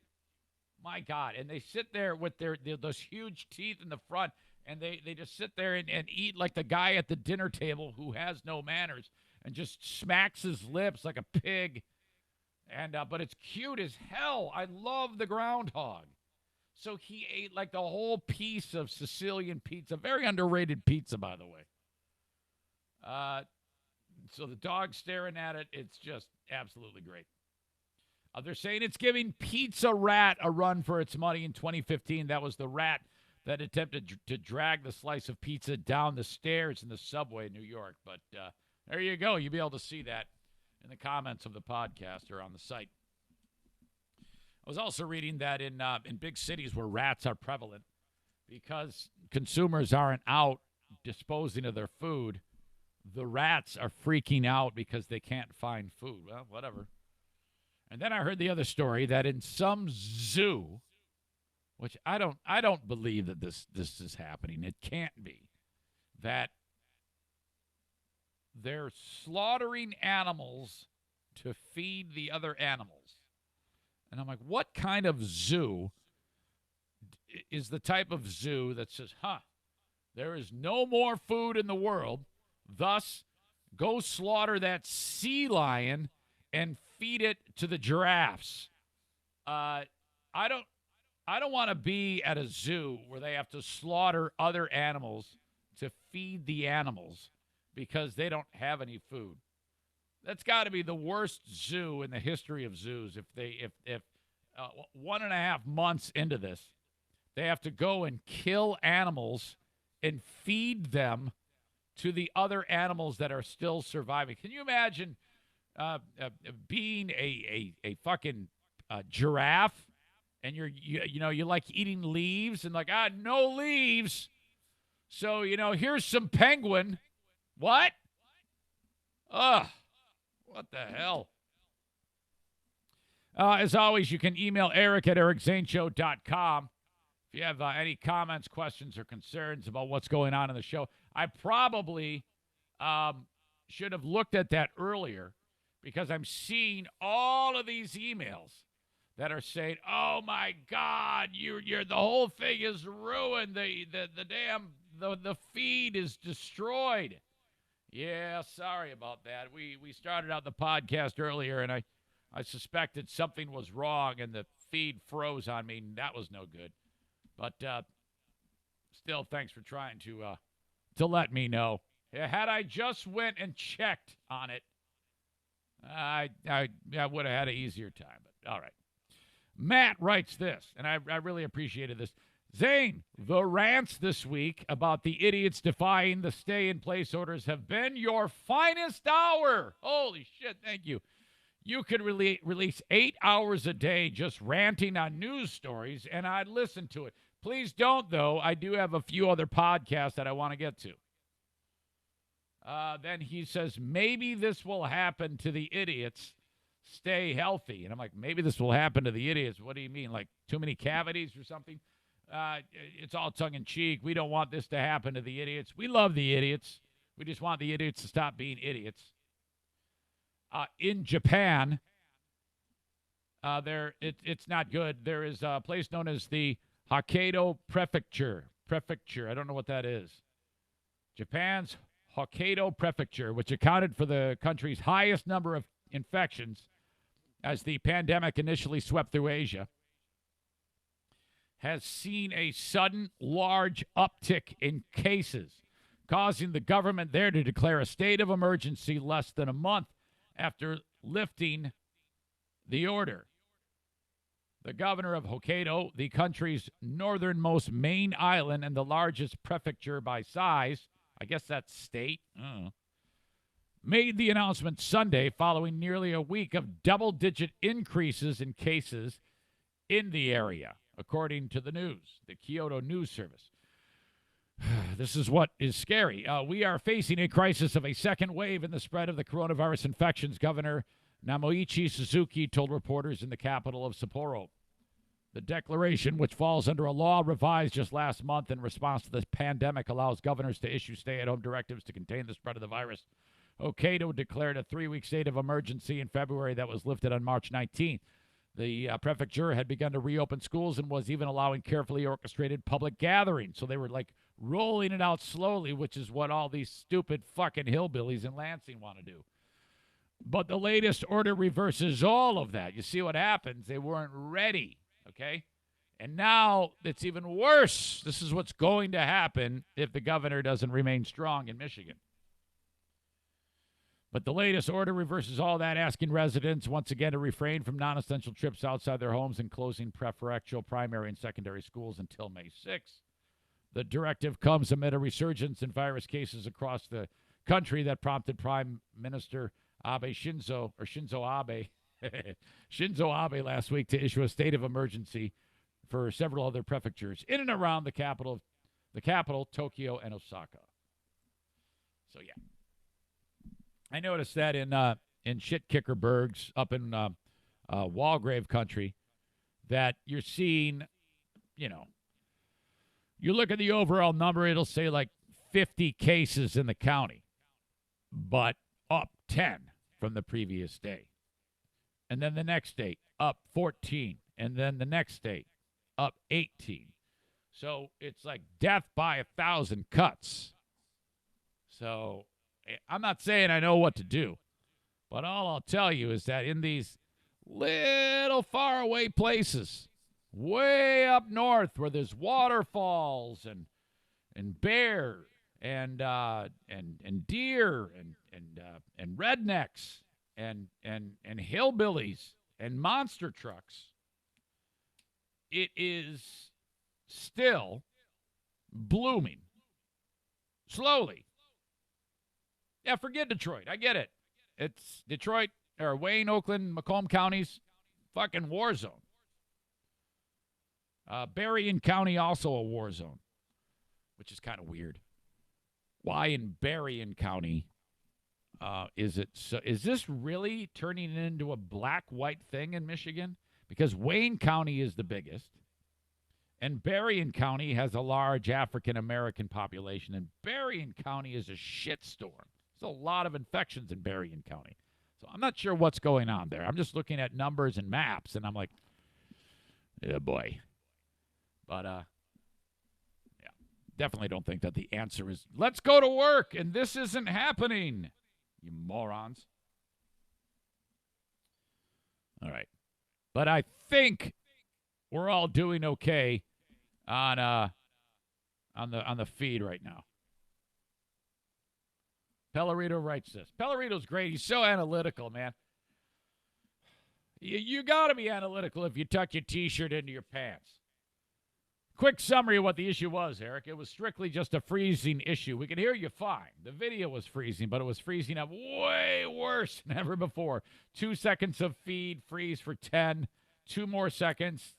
My God. And they sit there with those huge teeth in the front, and they just sit there and eat like the guy at the dinner table who has no manners and just smacks his lips like a pig. And but it's cute as hell. I love the groundhog. So he ate like the whole piece of Sicilian pizza. Very underrated pizza, by the way. So the dog's staring at it. It's just absolutely great. They're saying it's giving Pizza Rat a run for its money in 2015. That was the rat that attempted to drag the slice of pizza down the stairs in the subway in New York. But there you go. You'll be able to see that in the comments of the podcast or on the site. I was also reading that in big cities where rats are prevalent, because consumers aren't out disposing of their food, the rats are freaking out because they can't find food. Well, whatever. And then I heard the other story that in some zoo, which I don't believe that this is happening. It can't be. That they're slaughtering animals to feed the other animals. And I'm like, what kind of zoo is the type of zoo that says, there is no more food in the world, thus go slaughter that sea lion and feed it to the giraffes? I don't want to be at a zoo where they have to slaughter other animals to feed the animals because they don't have any food. That's got to be the worst zoo in the history of zoos. If 1.5 months into this, they have to go and kill animals and feed them to the other animals that are still surviving. Can you imagine being a fucking giraffe, and you like eating leaves, and like, no leaves, so here's some penguin. What? Ugh. What the hell? As always, you can email Eric at ericzaneshow.com if you have any comments, questions, or concerns about what's going on in the show. I probably should have looked at that earlier, because I'm seeing all of these emails that are saying, "Oh my God, you're the whole thing is ruined. The feed is destroyed." Yeah, sorry about that. We started out the podcast earlier, and I suspected something was wrong, and the feed froze on me. And that was no good. But still, thanks for trying to let me know. Had I just went and checked on it, I would have had an easier time. But all right. Matt writes this, and I really appreciated this. Zane, the rants this week about the idiots defying the stay-in-place orders have been your finest hour. Holy shit, thank you. You could release 8 hours a day just ranting on news stories, and I'd listen to it. Please don't, though. I do have a few other podcasts that I want to get to. Then he says, maybe this will happen to the idiots. Stay healthy. And I'm like, maybe this will happen to the idiots. What do you mean? Like too many cavities or something? It's all tongue-in-cheek. We don't want this to happen to the idiots. We love the idiots. We just want the idiots to stop being idiots. In Japan, it's not good. There is a place known as the Hokkaido Prefecture. I don't know what that is. Japan's Hokkaido Prefecture, which accounted for the country's highest number of infections as the pandemic initially swept through Asia, has seen a sudden large uptick in cases, causing the government there to declare a state of emergency less than a month after lifting the order. The governor of Hokkaido, the country's northernmost main island and the largest prefecture by size, I guess that's state, made the announcement Sunday following nearly a week of double-digit increases in cases in the area, according to the Kyoto News Service. This is what is scary. We are facing a crisis of a second wave in the spread of the coronavirus infections, Governor Namoichi Suzuki told reporters in the capital of Sapporo. The declaration, which falls under a law revised just last month in response to the pandemic, allows governors to issue stay-at-home directives to contain the spread of the virus. Hokkaido declared a 3-week state of emergency in February that was lifted on March 19th. The prefecture had begun to reopen schools and was even allowing carefully orchestrated public gatherings. So they were like rolling it out slowly, which is what all these stupid fucking hillbillies in Lansing want to do. But the latest order reverses all of that. You see what happens? They weren't ready, okay? And now it's even worse. This is what's going to happen if the governor doesn't remain strong in Michigan. But the latest order reverses all that, asking residents once again to refrain from non-essential trips outside their homes and closing preferential primary and secondary schools until May 6th. The directive comes amid a resurgence in virus cases across the country that prompted Prime Minister Shinzo Abe last week to issue a state of emergency for several other prefectures in and around the capital, Tokyo, and Osaka. So, yeah. I noticed that in Shit-Kickerbergs up in Walgrave country that you're seeing, you look at the overall number, it'll say like 50 cases in the county, but up 10 from the previous day. And then the next day, up 14. And then the next day, up 18. So it's like death by 1,000 cuts. So I'm not saying I know what to do, but all I'll tell you is that in these little faraway places, way up north where there's waterfalls and bear and deer and rednecks and hillbillies and monster trucks, it is still blooming slowly. Yeah, forget Detroit. I get it. It's Detroit or Wayne, Oakland, Macomb counties, fucking war zone. Berrien County, also a war zone, which is kind of weird. Why in Berrien County is it? So, is this really turning into a black-white thing in Michigan? Because Wayne County is the biggest, and Berrien County has a large African-American population, and Berrien County is a shitstorm. There's a lot of infections in Berrien County. So I'm not sure what's going on there. I'm just looking at numbers and maps, and I'm like, Yeah, boy. But, yeah, definitely don't think that the answer is, let's go to work, and this isn't happening, you morons. All right. But I think we're all doing okay on the feed right now. Pellerito writes this. Pellerito's great. He's so analytical, man. You got to be analytical if you tuck your T-shirt into your pants. Quick summary of what the issue was, Eric. It was strictly just a freezing issue. We could hear you fine. The video was freezing, but it was freezing up way worse than ever before. 2 seconds of feed, freeze for 10. 2 more seconds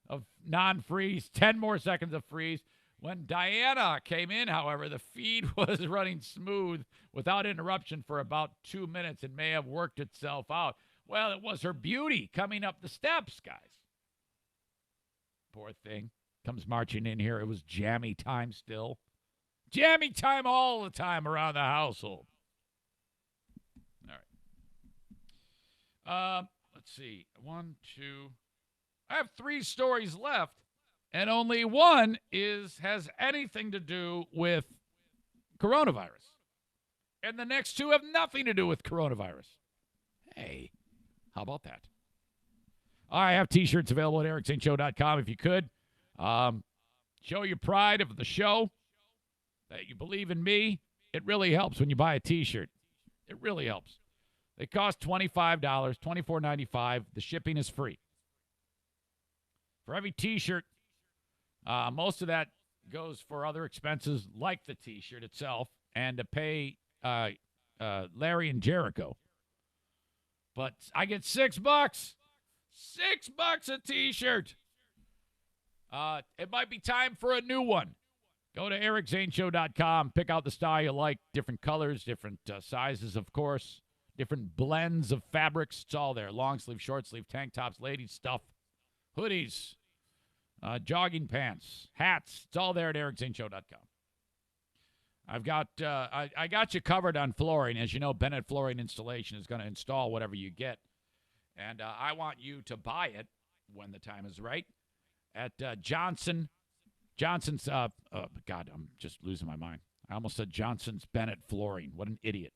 of non-freeze, 10 more seconds of freeze. When Diana came in, however, the feed was running smooth without interruption for about 2 minutes and may have worked itself out. Well, it was her beauty coming up the steps, guys. Poor thing. Comes marching in here. It was jammy time still. Jammy time all the time around the household. All right. Let's see. 1, 2. I have 3 stories left, and only one has anything to do with coronavirus. And the next 2 have nothing to do with coronavirus. Hey, how about that? I have T-shirts available at ericzaneshow.com if you could. Show your pride of the show, that you believe in me. It really helps when you buy a T-shirt. It really helps. They cost $25, $24.95. The shipping is free. For every T-shirt, most of that goes for other expenses like the T-shirt itself and to pay Larry and Jericho. But I get $6. $6 a T-shirt. It might be time for a new one. Go to ericzaneshow.com. Pick out the style you like. Different colors, different sizes, of course. Different blends of fabrics. It's all there. Long sleeve, short sleeve, tank tops, ladies stuff, hoodies, jogging pants, hats. It's all there at ericzaneshow.com. I've got I got you covered on flooring. As you know, Bennett Flooring Installation is going to install whatever you get. And I want you to buy it when the time is right at Johnson's, God, I'm just losing my mind. I almost said Johnson's Bennett Flooring. What an idiot.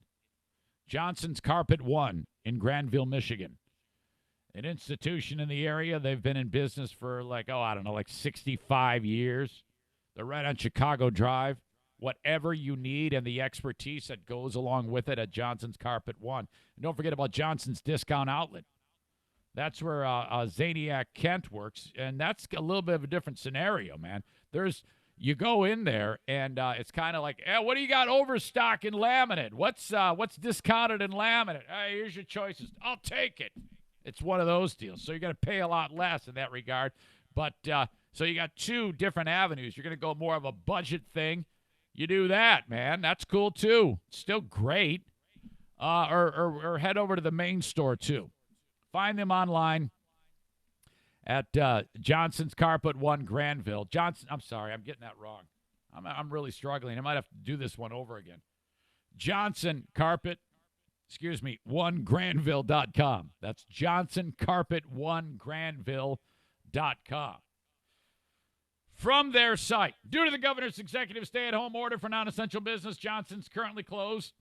Johnson's Carpet One in Granville, Michigan. An institution in the area. They've been in business for 65 years. They're right on Chicago Drive. Whatever you need and the expertise that goes along with it at Johnson's Carpet One. And don't forget about Johnson's Discount Outlet. That's where Zaniac Kent works, and that's a little bit of a different scenario, man. You go in there, and it's kind of like, what do you got overstock in laminate? What's discounted in laminate? Here's your choices. I'll take it. It's one of those deals. So you're going to pay a lot less in that regard. But so you got 2 different avenues. You're going to go more of a budget thing. You do that, man. That's cool, too. Still great. Or head over to the main store, too. Find them online at Johnson's Carpet One, Granville. I'm sorry, I'm getting that wrong. I'm really struggling. I might have to do this one over again. One Granville.com. That's JohnsonCarpet1Granville.com. From their site, due to the governor's executive stay-at-home order for non-essential business, Johnson's currently closed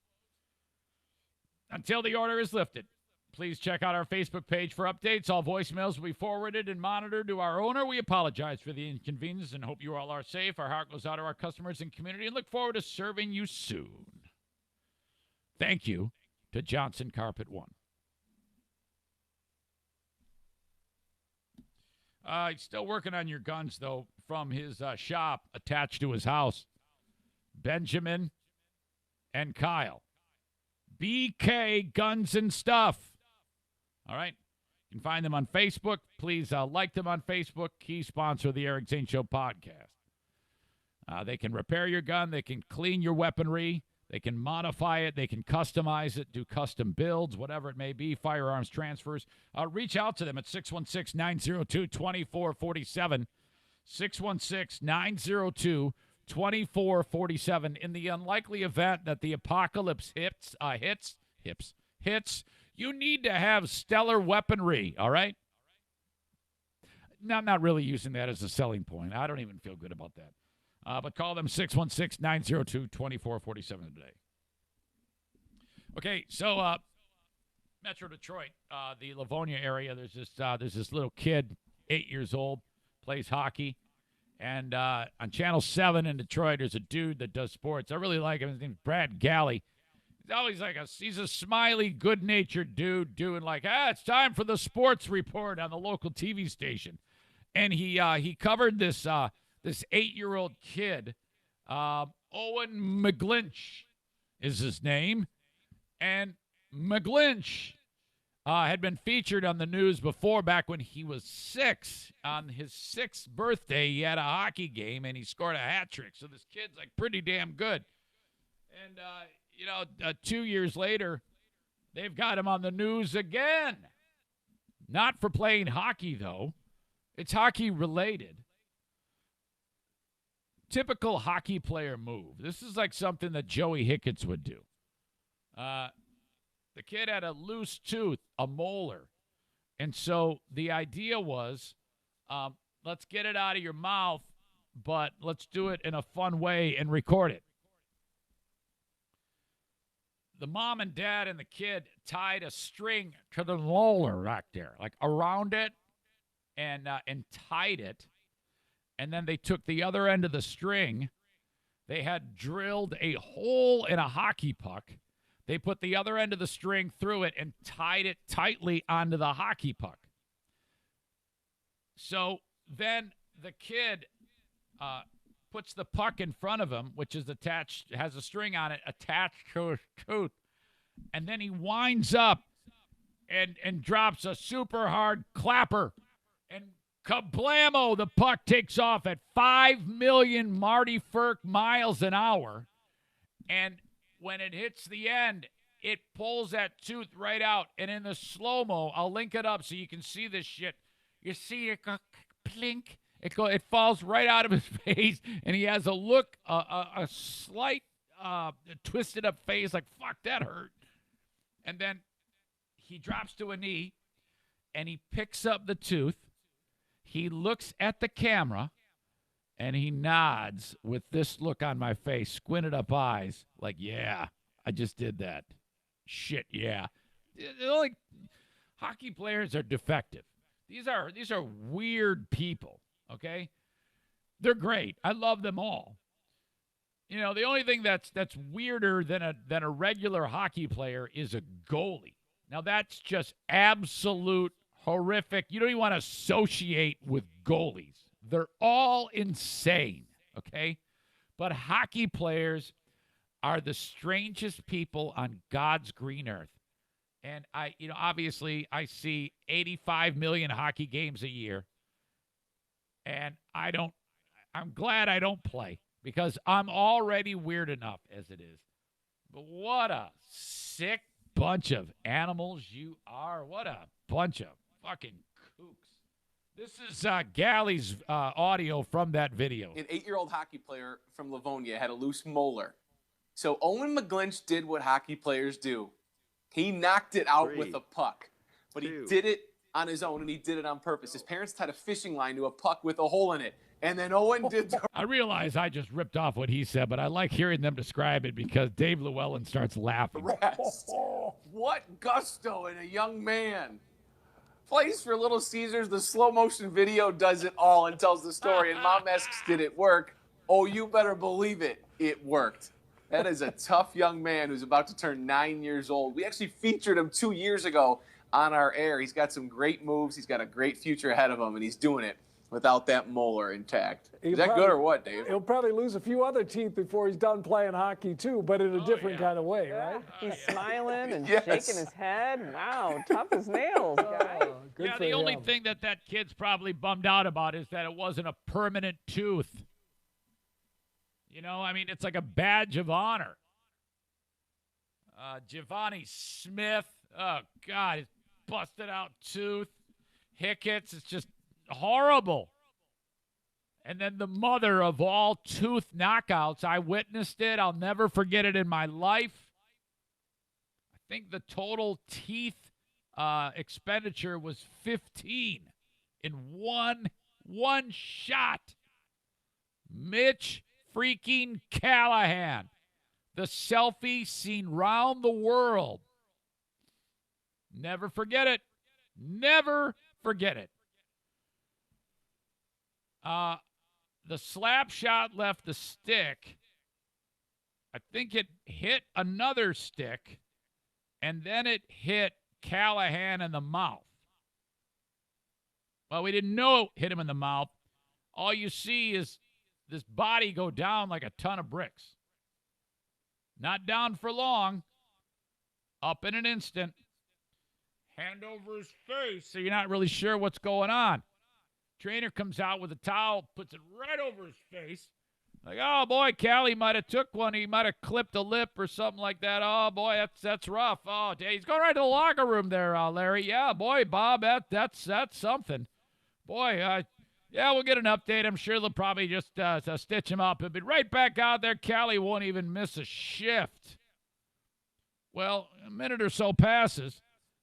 until the order is lifted. Please check out our Facebook page for updates. All voicemails will be forwarded and monitored to our owner. We apologize for the inconvenience and hope you all are safe. Our heart goes out to our customers and community and look forward to serving you soon. Thank you to Johnson Carpet One. He's still working on your guns, though, from his shop attached to his house. Benjamin and Kyle. BK Guns and Stuff. All right. You can find them on Facebook. Please like them on Facebook. Key sponsor of the Eric Zane Show podcast. They can repair your gun. They can clean your weaponry. They can modify it. They can customize it, do custom builds, whatever it may be, firearms transfers. Reach out to them at 616-902-2447. 616-902-2447. In the unlikely event that the apocalypse hits, you need to have stellar weaponry, all right? I'm not really using that as a selling point. I don't even feel good about that. But call them 616-902-2447 today. Okay, so Metro Detroit, the Livonia area, there's this little kid, 8 years old, plays hockey. And on Channel 7 in Detroit, there's a dude that does sports. I really like him. His name's Brad Galley. He's always he's a smiley, good-natured dude doing it's time for the sports report on the local TV station. And he covered this 8-year-old kid, Owen McGlinch is his name. And McGlinch had been featured on the news before, back when he was 6. On his 6th birthday, he had a hockey game, and he scored a hat trick. So this kid's pretty damn good. And, 2 years later, they've got him on the news again. Not for playing hockey, though. It's hockey-related. Typical hockey player move. This is something that Joey Hicketts would do. The kid had a loose tooth, a molar. And so the idea was, let's get it out of your mouth, but let's do it in a fun way and record it. The mom and dad and the kid tied a string to the molar right there, around it, and tied it. And then they took the other end of the string. They had drilled a hole in a hockey puck. They put the other end of the string through it and tied it tightly onto the hockey puck. So then the kid puts the puck in front of him, which is attached, has a string on it attached to his tooth, and then he winds up and drops a super hard clapper, and kablamo, the puck takes off at 5 million Marty Firk miles an hour, and when it hits the end, it pulls that tooth right out. And in the slow-mo, I'll link it up so you can see this shit. You see it go plink. It falls right out of his face, and he has a slight twisted-up face fuck, that hurt. And then he drops to a knee, and he picks up the tooth. He looks at the camera, and he nods with this look on my face, squinted up eyes, yeah, I just did that. Shit, yeah. Hockey players are defective. These are weird people, okay? They're great. I love them all. The only thing that's weirder than a regular hockey player is a goalie. Now, that's just absolute horrific. You don't even want to associate with goalies. They're all insane, okay? But hockey players are the strangest people on God's green earth. And obviously I see 85 million hockey games a year. And I'm glad I don't play because I'm already weird enough as it is. But what a sick bunch of animals you are. What a bunch of fucking kooks. This is Galley's audio from that video. An 8-year-old hockey player from Livonia had a loose molar. So Owen McGlinch did what hockey players do. He knocked it out with a puck. But he did it on his own, and he did it on purpose. His parents tied a fishing line to a puck with a hole in it. And then Owen did the... I realize I just ripped off what he said, but I like hearing them describe it because Dave Llewellyn starts laughing. Rest. What gusto in a young man. Plays for Little Caesars. The slow motion video does it all and tells the story. And Mom asks, did it work? Oh, you better believe it. It worked. That is a tough young man who's about to turn 9 years old. We actually featured him 2 years ago on our air. He's got some great moves. He's got a great future ahead of him, and he's doing it without that molar intact. Is that good or what, Dave? He'll probably lose a few other teeth before he's done playing hockey, too, but in a different kind of way, right? He's smiling and shaking his head. Wow, tough as nails, guy. The only thing that kid's probably bummed out about is that it wasn't a permanent tooth. It's like a badge of honor. Giovanni Smith, oh, God, his busted out tooth. Hicketts, it's just horrible. And then the mother of all tooth knockouts, I witnessed it. I'll never forget it in my life. I think the total teeth expenditure was $15 in one shot. Mitch freaking Callahan. The selfie seen round the world. Never forget it. Never forget it. The slap shot left the stick. I think it hit another stick, and then it hit Callahan in the mouth. Well, we didn't know it hit him in the mouth. All you see is this body go down like a ton of bricks. Not down for long. Up in an instant. Hand over his face, so you're not really sure what's going on. Trainer comes out with a towel, puts it right over his face. Like, oh, boy, Callie might have took one. He might have clipped a lip or something like that. Oh, boy, that's rough. Oh, he's going right to the locker room there, Larry. Yeah, boy, Bob, that's something. Boy, yeah, we'll get an update. I'm sure they'll probably just stitch him up. He'll be right back out there. Callie won't even miss a shift. Well, a minute or so passes.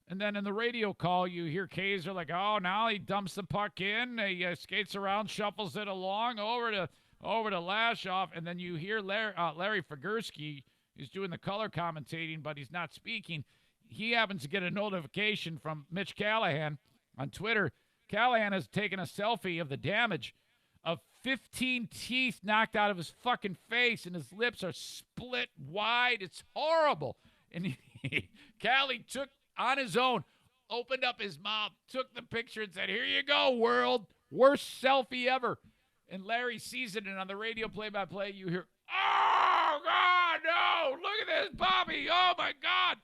And then in the radio call, you hear Kaiser like, oh, now he dumps the puck in. He skates around, shuffles it along over to Lashoff. And then you hear Larry Figursky, who's doing the color commentating, but he's not speaking. He happens to get a notification from Mitch Callahan on Twitter. Callahan has taken a selfie of the damage of 15 teeth knocked out of his fucking face, and his lips are split wide. It's horrible. And Callie took on his own, opened up his mouth, took the picture and said, here you go, world. Worst selfie ever. And Larry sees it, and on the radio play-by-play, you hear, oh, God, no. Look at this, Bobby. Oh, my God.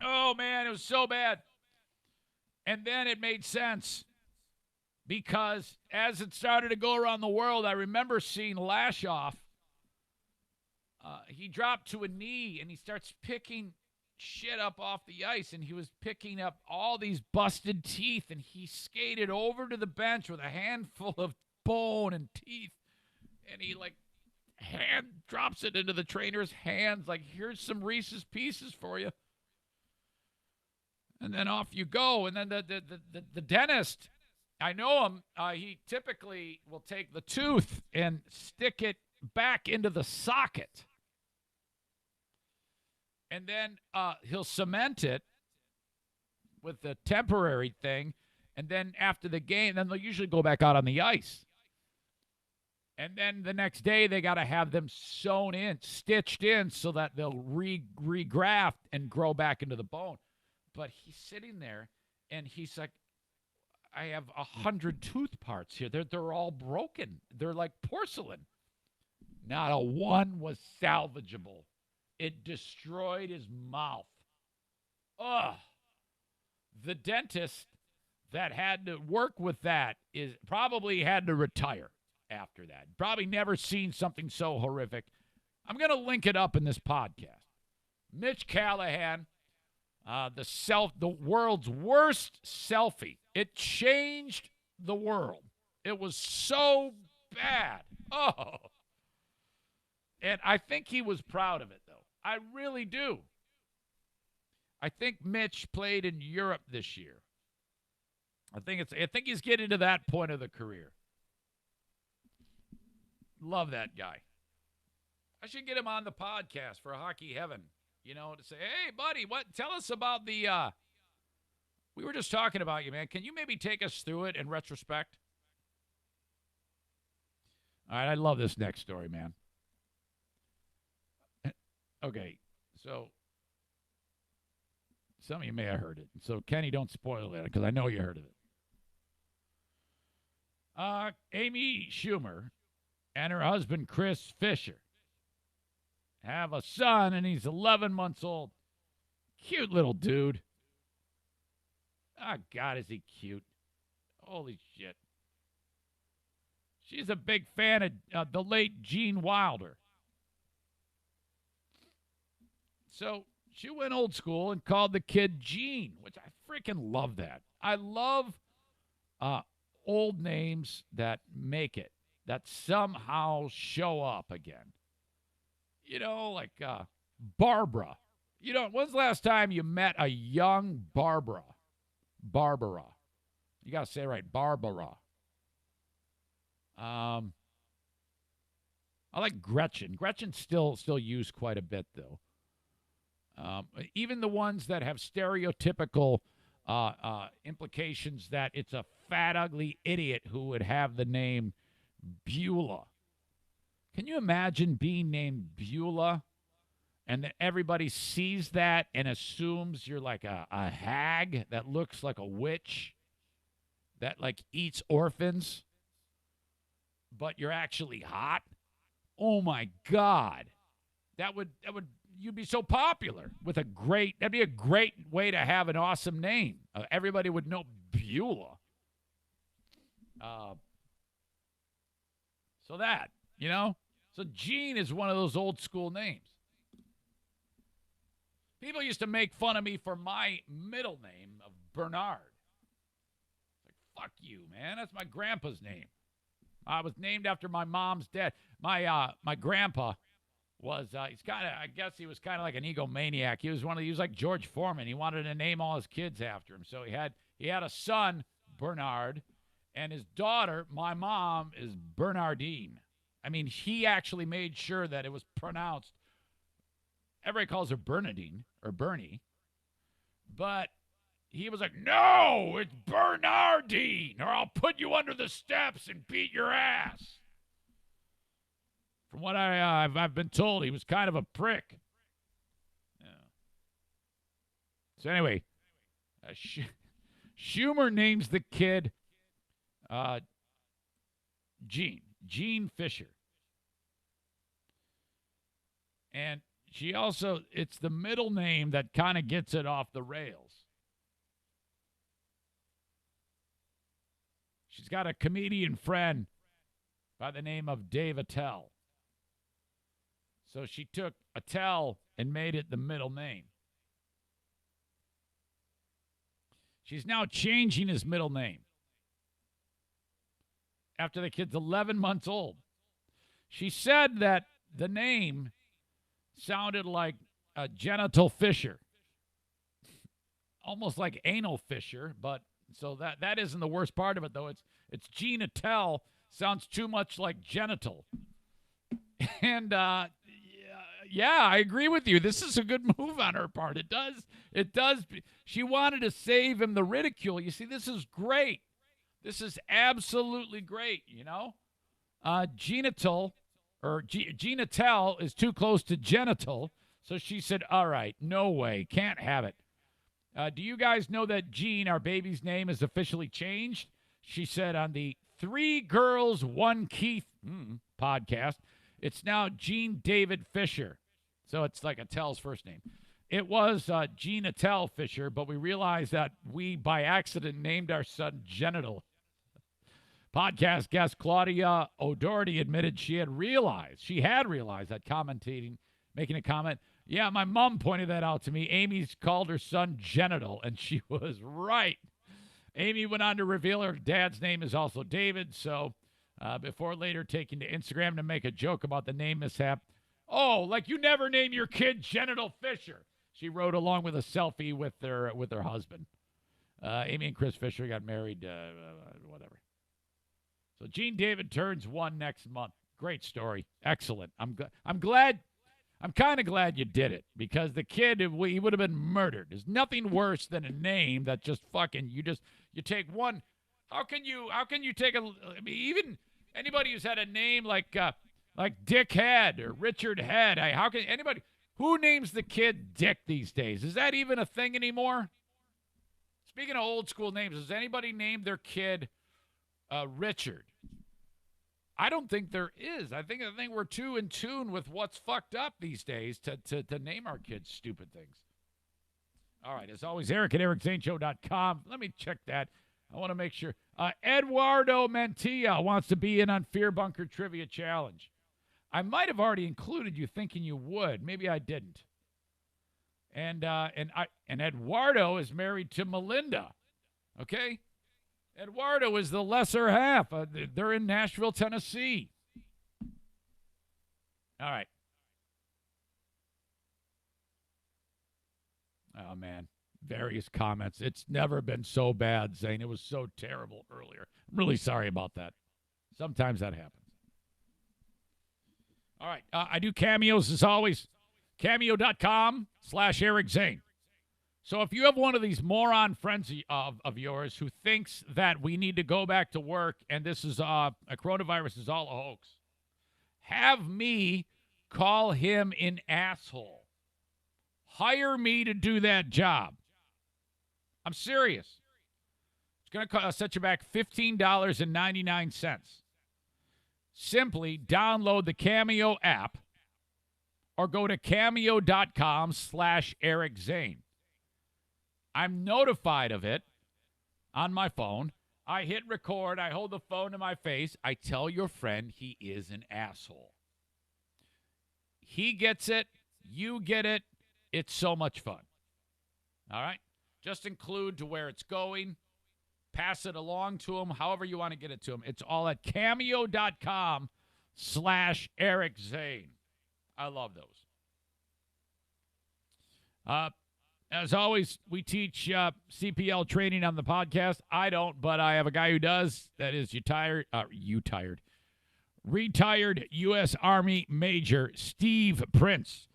Oh, man, it was so bad. And then it made sense because as it started to go around the world, I remember seeing Lashoff. He dropped to a knee, and he starts picking shit up off the ice, and he was picking up all these busted teeth, and he skated over to the bench with a handful of bone and teeth, and he hand drops it into the trainer's hands like, here's some Reese's Pieces for you. And then off you go. And then the dentist, I know him, he typically will take the tooth and stick it back into the socket. And then he'll cement it with the temporary thing. And then after the game, then they'll usually go back out on the ice. And then the next day, they got to have them sewn in, stitched in so that they'll regraft and grow back into the bone. But he's sitting there, and he's like, I have 100 tooth parts here. They're all broken. They're like porcelain. Not a one was salvageable. It destroyed his mouth. Ugh. The dentist that had to work with that probably had to retire after that. Probably never seen something so horrific. I'm going to link it up in this podcast. Mitch Callahan, the world's worst selfie. It changed the world. It was so bad. Oh. And I think he was proud of it, though. I really do. I think Mitch played in Europe this year. I think he's getting to that point of the career. Love that guy. I should get him on the podcast for Hockey Heaven, to say, hey, buddy, tell us about the, we were just talking about you, man. Can you maybe take us through it in retrospect? All right, I love this next story, man. Okay, so some of you may have heard it. So, Kenny, don't spoil it because I know you heard of it. Amy Schumer and her husband, Chris Fisher, have a son, and he's 11 months old. Cute little dude. Oh, God, is he cute. Holy shit. She's a big fan of the late Gene Wilder. So she went old school and called the kid Gene, which I freaking love that. I love old names that make it, that somehow show up again. Like Barbara. When's the last time you met a young Barbara? You got to say it right. Barbara. I like Gretchen. Gretchen's still used quite a bit, though. Even the ones that have stereotypical implications that it's a fat, ugly idiot who would have the name Beulah. Can you imagine being named Beulah and that everybody sees that and assumes you're like a hag that looks like a witch that like eats orphans, but you're actually hot? Oh my God. You'd be so popular with that'd be a great way to have an awesome name. Everybody would know Beulah. So that, So Gene is one of those old school names. People used to make fun of me for my middle name of Bernard. It's like, fuck you, man. That's my grandpa's name. I was named after my mom's dad. My grandpa was I guess he was kind of like an egomaniac. He was like George Foreman. He wanted to name all his kids after him. So he had a son, Bernard, and his daughter, my mom, is Bernardine. I mean, he actually made sure that it was pronounced. Everybody calls her Bernadine or Bernie, but he was like, no, it's Bernardine, or I'll put you under the steps and beat your ass. From what I've been told, he was kind of a prick. Yeah. So anyway, Schumer names the kid Gene Fisher. And it's the middle name that kind of gets it off the rails. She's got a comedian friend by the name of Dave Attell. So she took Attell and made it the middle name. She's now changing his middle name after the kid's 11 months old. She said that the name sounded like a genital fissure. Almost like anal fissure, but so that isn't the worst part of it, though. It's Gene Attell. Sounds too much like genital. And, yeah, I agree with you. This is a good move on her part. It does. She wanted to save him the ridicule. You see, this is great. This is absolutely great, Genital, or Genital is too close to genital. So she said, all right, no way, can't have it. Do you guys know that Gene, our baby's name, is officially changed? She said on the 3 Girls, 1 Keith podcast, it's now Gene David Fisher. So it's like Attell's first name. It was Gene Attell Fisher, but we realized that we, by accident, named our son Genital. Podcast guest Claudia O'Doherty admitted she had realized that making a comment. Yeah, my mom pointed that out to me. Amy's called her son Genital, and she was right. Amy went on to reveal her dad's name is also David, so before later taking to Instagram to make a joke about the name mishap. Oh, like you never name your kid Genital Fisher. She wrote along with a selfie with her husband. Amy and Chris Fisher got married, whatever. So Gene David turns 1 next month. Great story. Excellent. I'm glad. I'm kind of glad you did it because the kid, he would have been murdered. There's nothing worse than a name that just fucking, you take one. How can you take even anybody who's had a name like Dick Head or Richard Head, how can anybody, who names the kid Dick these days? Is that even a thing anymore? Speaking of old school names, has anybody named their kid Richard? I don't think there is. I think we're too in tune with what's fucked up these days to name our kids stupid things. All right, as always, Eric at ericzaneshow.com. Let me check that. I want to make sure. Eduardo Mantilla wants to be in on Fear Bunker Trivia Challenge. I might have already included you thinking you would. Maybe I didn't. And Eduardo is married to Melinda. Okay? Eduardo is the lesser half. They're in Nashville, Tennessee. All right. Oh, man. various comments. It's never been so bad, Zane. It was so terrible earlier. I'm really sorry about that. Sometimes that happens. All right. I do cameos as always. Cameo.com/Eric Zane. So if you have one of these moron friends of yours who thinks that we need to go back to work and this is a coronavirus is all a hoax, have me call him an asshole. Hire me to do that job. I'm serious. It's going to set you back $15.99. Simply download the Cameo app or go to cameo.com/Eric Zane. I'm notified of it on my phone. I hit record. I hold the phone to my face. I tell your friend he is an asshole. He gets it. You get it. It's so much fun. All right? Just include to where it's going. Pass it along to him, however you want to get it to him. It's all at cameo.com/Eric Zane. I love those. As always, we teach CPL training on the podcast. I don't, but I have a guy who does. That is retired U.S. Army Major Steve Prince.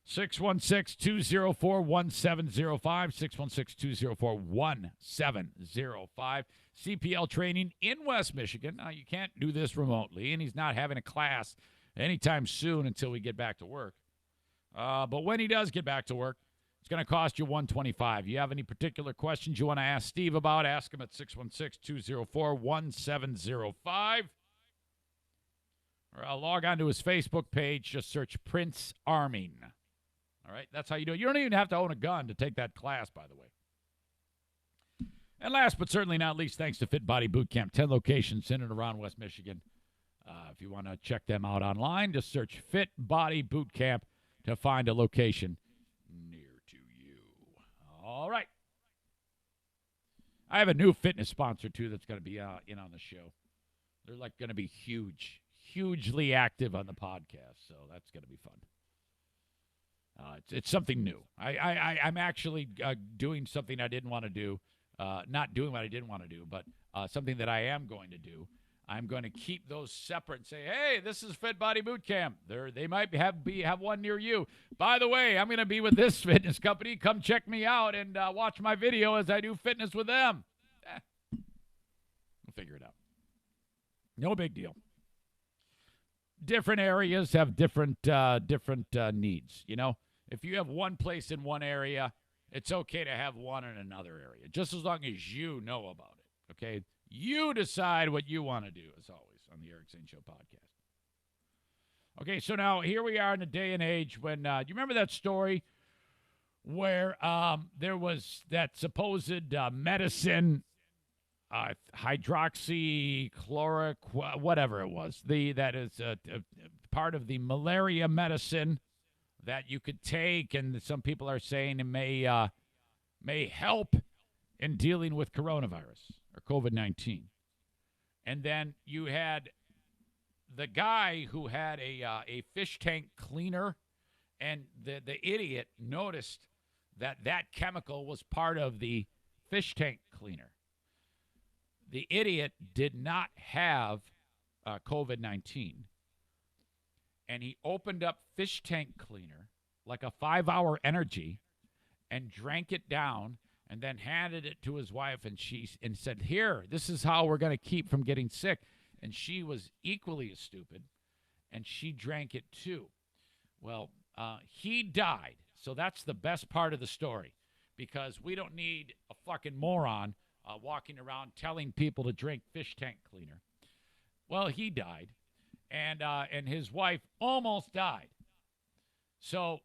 616-204-1705, 616-204-1705. CPL training in West Michigan. Now, you can't do this remotely, and he's not having a class anytime soon until we get back to work. But when he does get back to work, it's going to cost you $125. You have any particular questions you want to ask Steve about, ask him at 616-204-1705. Or log on to his Facebook page. Just search Prince Arming. All right, that's how you do it. You don't even have to own a gun to take that class, by the way. And last but certainly not least, thanks to Fit Body Boot Camp. 10 locations in and around West Michigan. If you want to check them out online, just search Fit Body Boot Camp to find a location near to you. All right. I have a new fitness sponsor, too, that's going to be in on the show. They're like going to be hugely active on the podcast, so that's going to be fun. It's something new. I'm actually doing something I didn't want to do. Not doing what I didn't want to do, but something that I am going to do. I'm going to keep those separate and say, hey, this is Fit Body Boot Camp. They might have one near you. By the way, I'm going to be with this fitness company. Come check me out and watch my video as I do fitness with them. We'll figure it out. No big deal. Different areas have different needs, you know. If you have one place in one area, it's okay to have one in another area, just as long as you know about it, okay? You decide what you want to do, as always, on the Eric Zane Show podcast. Okay, so now here we are in a day and age when, do you remember that story where there was that supposed medicine, hydroxychloroquine, whatever it was, that is part of the malaria medicine that you could take, and some people are saying it may help in dealing with coronavirus or COVID-19. And then you had the guy who had a fish tank cleaner, and the idiot noticed that chemical was part of the fish tank cleaner. The idiot did not have COVID-19, and he opened up fish tank cleaner, like a 5-hour energy, and drank it down, and then handed it to his wife, and said, here, this is how we're going to keep from getting sick. And she was equally as stupid, and she drank it too. Well, he died, so that's the best part of the story, because we don't need a fucking moron walking around telling people to drink fish tank cleaner. Well, he died, and his wife almost died. So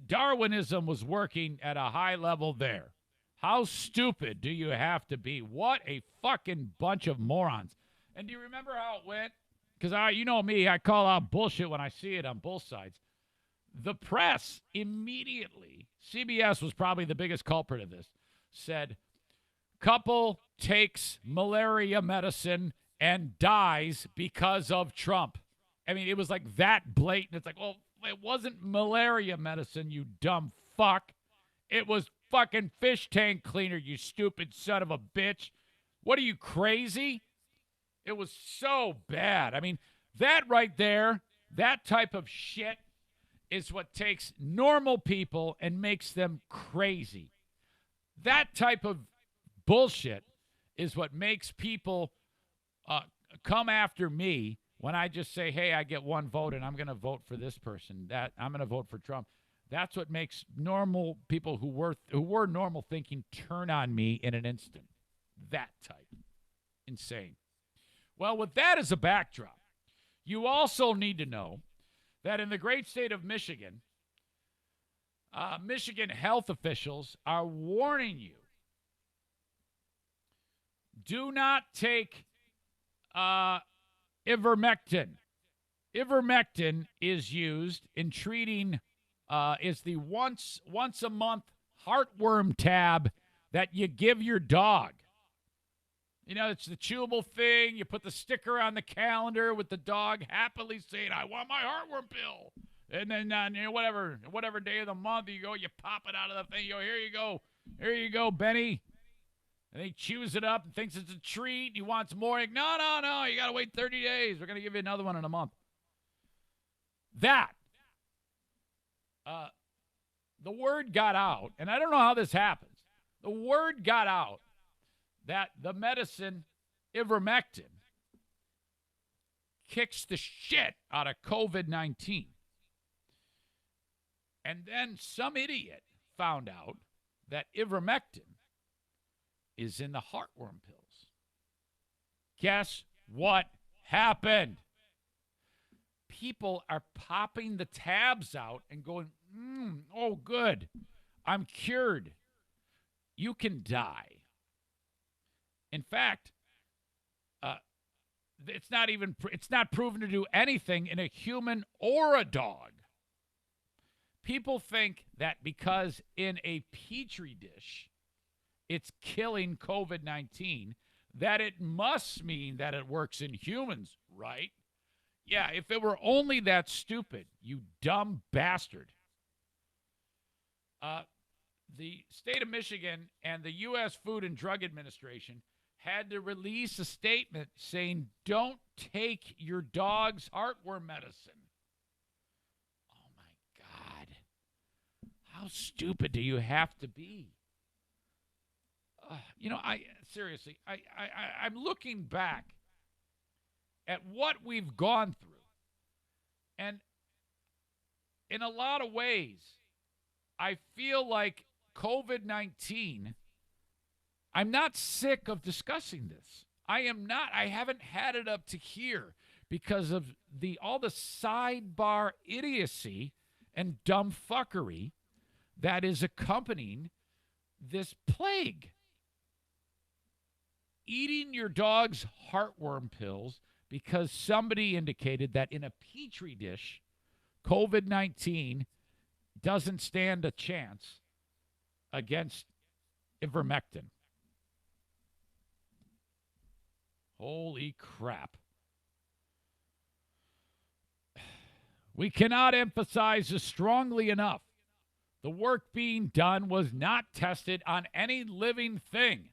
Darwinism was working at a high level there. How stupid do you have to be? What a fucking bunch of morons. And do you remember how it went? Because you know me, I call out bullshit when I see it on both sides. The press immediately, CBS was probably the biggest culprit of this, said, couple takes malaria medicine and dies because of Trump. I mean, it was like that blatant. It's like, well, it wasn't malaria medicine, you dumb fuck. It was fucking fish tank cleaner, you stupid son of a bitch. What are you, crazy? It was so bad. I mean, that right there, that type of shit is what takes normal people and makes them crazy. That type of bullshit is what makes people come after me when I just say, hey, I get one vote and I'm going to vote for this person. That I'm going to vote for Trump. That's what makes normal people who were normal thinking turn on me in an instant. That type. Insane. Well, with that as a backdrop, you also need to know that in the great state of Michigan, Michigan health officials are warning you, do not take ivermectin. Ivermectin is used in treating, is the once a month heartworm tab that you give your dog. You know, it's the chewable thing. You put the sticker on the calendar with the dog happily saying, I want my heartworm pill. And then, whatever day of the month you go, you pop it out of the thing. You go, here you go. Here you go, Benny. And he chews it up and thinks it's a treat. He wants more. Like, no. You got to wait 30 days. We're going to give you another one in a month. That. The word got out, and I don't know how this happens. The word got out that the medicine ivermectin kicks the shit out of COVID-19. And then some idiot found out that ivermectin is in the heartworm pills. Guess what happened? People are popping the tabs out and going, oh, good. I'm cured. You can die. In fact, it's not proven to do anything in a human or a dog. People think that because in a petri dish it's killing COVID-19, that it must mean that it works in humans, right? Yeah, if it were only that stupid, you dumb bastard. The state of Michigan and the U.S. Food and Drug Administration had to release a statement saying, don't take your dog's heartworm medicine. Oh, my God. How stupid do you have to be? I'm looking back at what we've gone through. And in a lot of ways, I feel like COVID-19, I'm not sick of discussing this. I haven't had it up to here because of all the sidebar idiocy and dumb fuckery that is accompanying this plague. Eating your dog's heartworm pills because somebody indicated that in a petri dish, COVID-19 doesn't stand a chance against ivermectin. Holy crap. We cannot emphasize this strongly enough. The work being done was not tested on any living thing,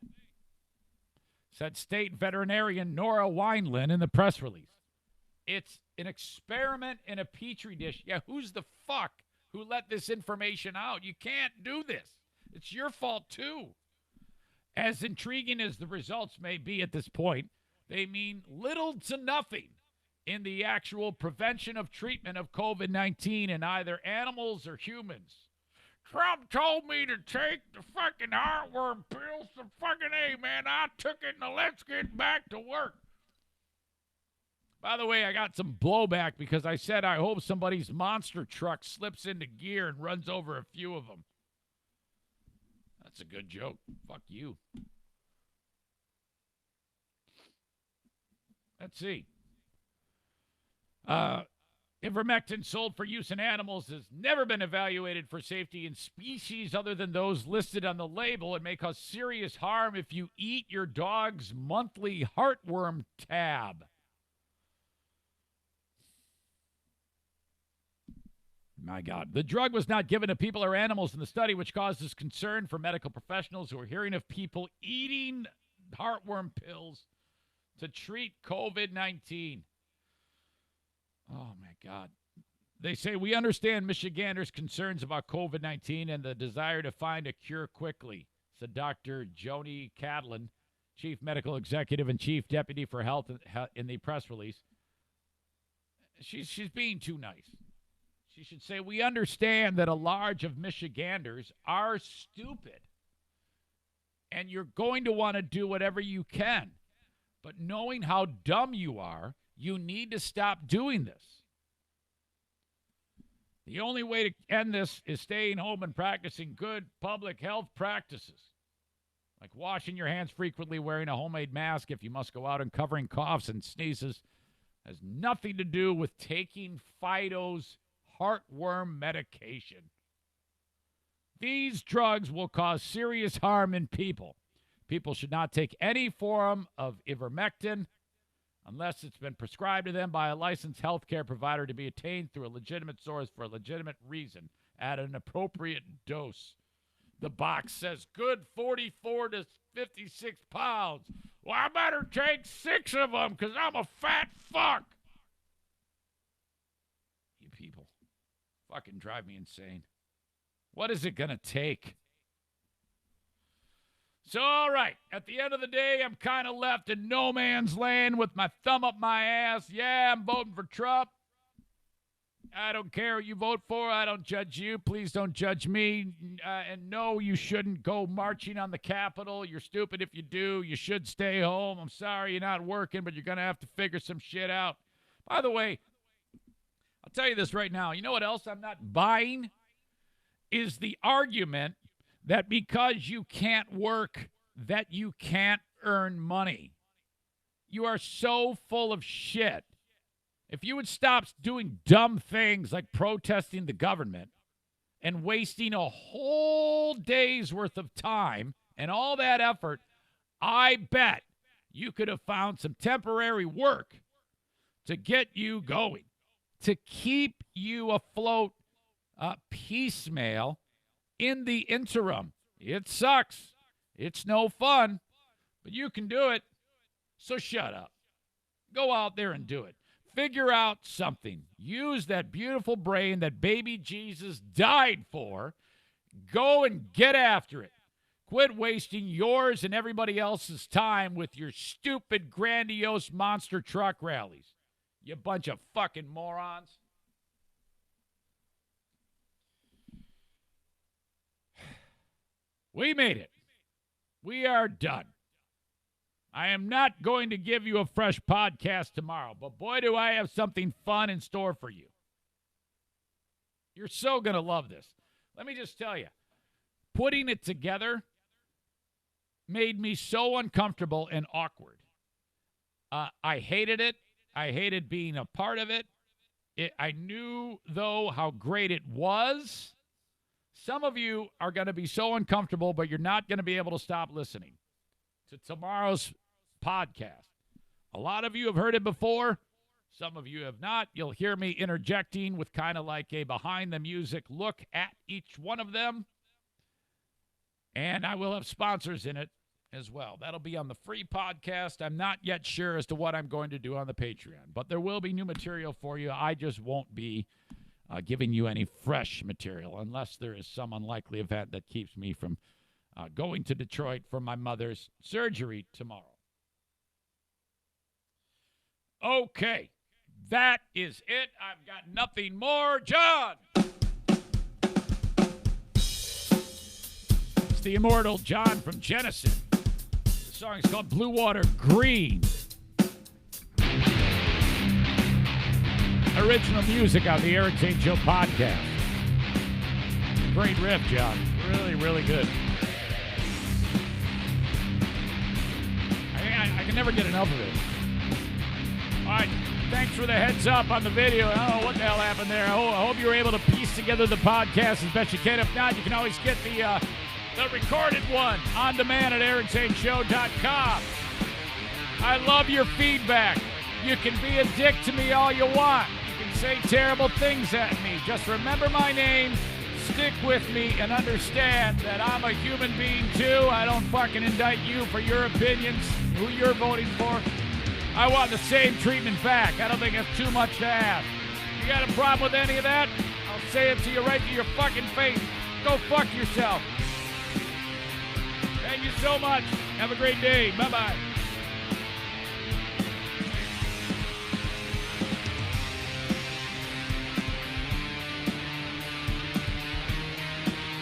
said State Veterinarian Nora Wineland in the press release. It's an experiment in a petri dish. Yeah, who's the fuck who let this information out? You can't do this. It's your fault, too. As intriguing as the results may be at this point, they mean little to nothing in the actual prevention of treatment of COVID-19 in either animals or humans. Trump told me to take the fucking heartworm pills. The fucking A, man. I took it, and let's get back to work. By the way, I got some blowback because I said I hope somebody's monster truck slips into gear and runs over a few of them. That's a good joke. Fuck you. Let's see. Ivermectin sold for use in animals has never been evaluated for safety in species other than those listed on the label and may cause serious harm if you eat your dog's monthly heartworm tab. My God. The drug was not given to people or animals in the study, which causes concern for medical professionals who are hearing of people eating heartworm pills to treat COVID-19. Oh, my God. They say, we understand Michiganders' concerns about COVID-19 and the desire to find a cure quickly, said Dr. Joni Cadlin, Chief Medical Executive and Chief Deputy for Health in the press release. She's being too nice. She should say, we understand that a large of Michiganders are stupid, and you're going to want to do whatever you can. But knowing how dumb you are, you need to stop doing this. The only way to end this is staying home and practicing good public health practices, like washing your hands frequently, wearing a homemade mask if you must go out, and covering coughs and sneezes. Has nothing to do with taking Fido's heartworm medication. These drugs will cause serious harm in people. People should not take any form of ivermectin unless it's been prescribed to them by a licensed healthcare provider to be obtained through a legitimate source for a legitimate reason at an appropriate dose. The box says good 44 to 56 pounds. Well, I better take 6 of them because I'm a fat fuck. You people fucking drive me insane. What is it going to take? So, all right, at the end of the day, I'm kind of left in no man's land with my thumb up my ass. Yeah, I'm voting for Trump. I don't care what you vote for. I don't judge you. Please don't judge me. And no, you shouldn't go marching on the Capitol. You're stupid if you do. You should stay home. I'm sorry you're not working, but you're going to have to figure some shit out. By the way, I'll tell you this right now. You know what else I'm not buying? Is the argument that because you can't work, that you can't earn money. You are so full of shit. If you would stop doing dumb things like protesting the government and wasting a whole day's worth of time and all that effort, I bet you could have found some temporary work to get you going, to keep you afloat piecemeal in the interim. It sucks. It's no fun, but you can do it. So shut up. Go out there and do it. Figure out something. Use that beautiful brain that baby Jesus died for. Go and get after it. Quit wasting yours and everybody else's time with your stupid, grandiose monster truck rallies. You bunch of fucking morons. We made it. We are done. I am not going to give you a fresh podcast tomorrow, but boy, do I have something fun in store for you. You're so going to love this. Let me just tell you, putting it together made me so uncomfortable and awkward. I hated it. I hated being a part of it. I knew, though, how great it was. Some of you are going to be so uncomfortable, but you're not going to be able to stop listening to tomorrow's podcast. A lot of you have heard it before. Some of you have not. You'll hear me interjecting with kind of like a behind-the-music look at each one of them. And I will have sponsors in it as well. That'll be on the free podcast. I'm not yet sure as to what I'm going to do on the Patreon, but there will be new material for you. I just won't be giving you any fresh material unless there is some unlikely event that keeps me from going to Detroit for my mother's surgery tomorrow. Okay, that is it. I've got nothing more. John! It's the immortal John from Genesis. The song is called Blue Water Green. Original music on the Eric Zane Show podcast. Great riff, John. Really, really good. I can never get enough of it. All right, thanks for the heads up on the video. I don't know what the hell happened there. I hope you were able to piece together the podcast as best you can. If not, you can always get the recorded one on demand at ericzaneshow.com. I love your feedback. You can be a dick to me all you want. You can say terrible things at me. Just remember my name, stick with me, and understand that I'm a human being too. I don't fucking indict you for your opinions, who you're voting for. I want the same treatment back. I don't think it's too much to ask. You got a problem with any of that? I'll say it to you right to your fucking face. Go fuck yourself. Thank you so much. Have a great day. Bye-bye.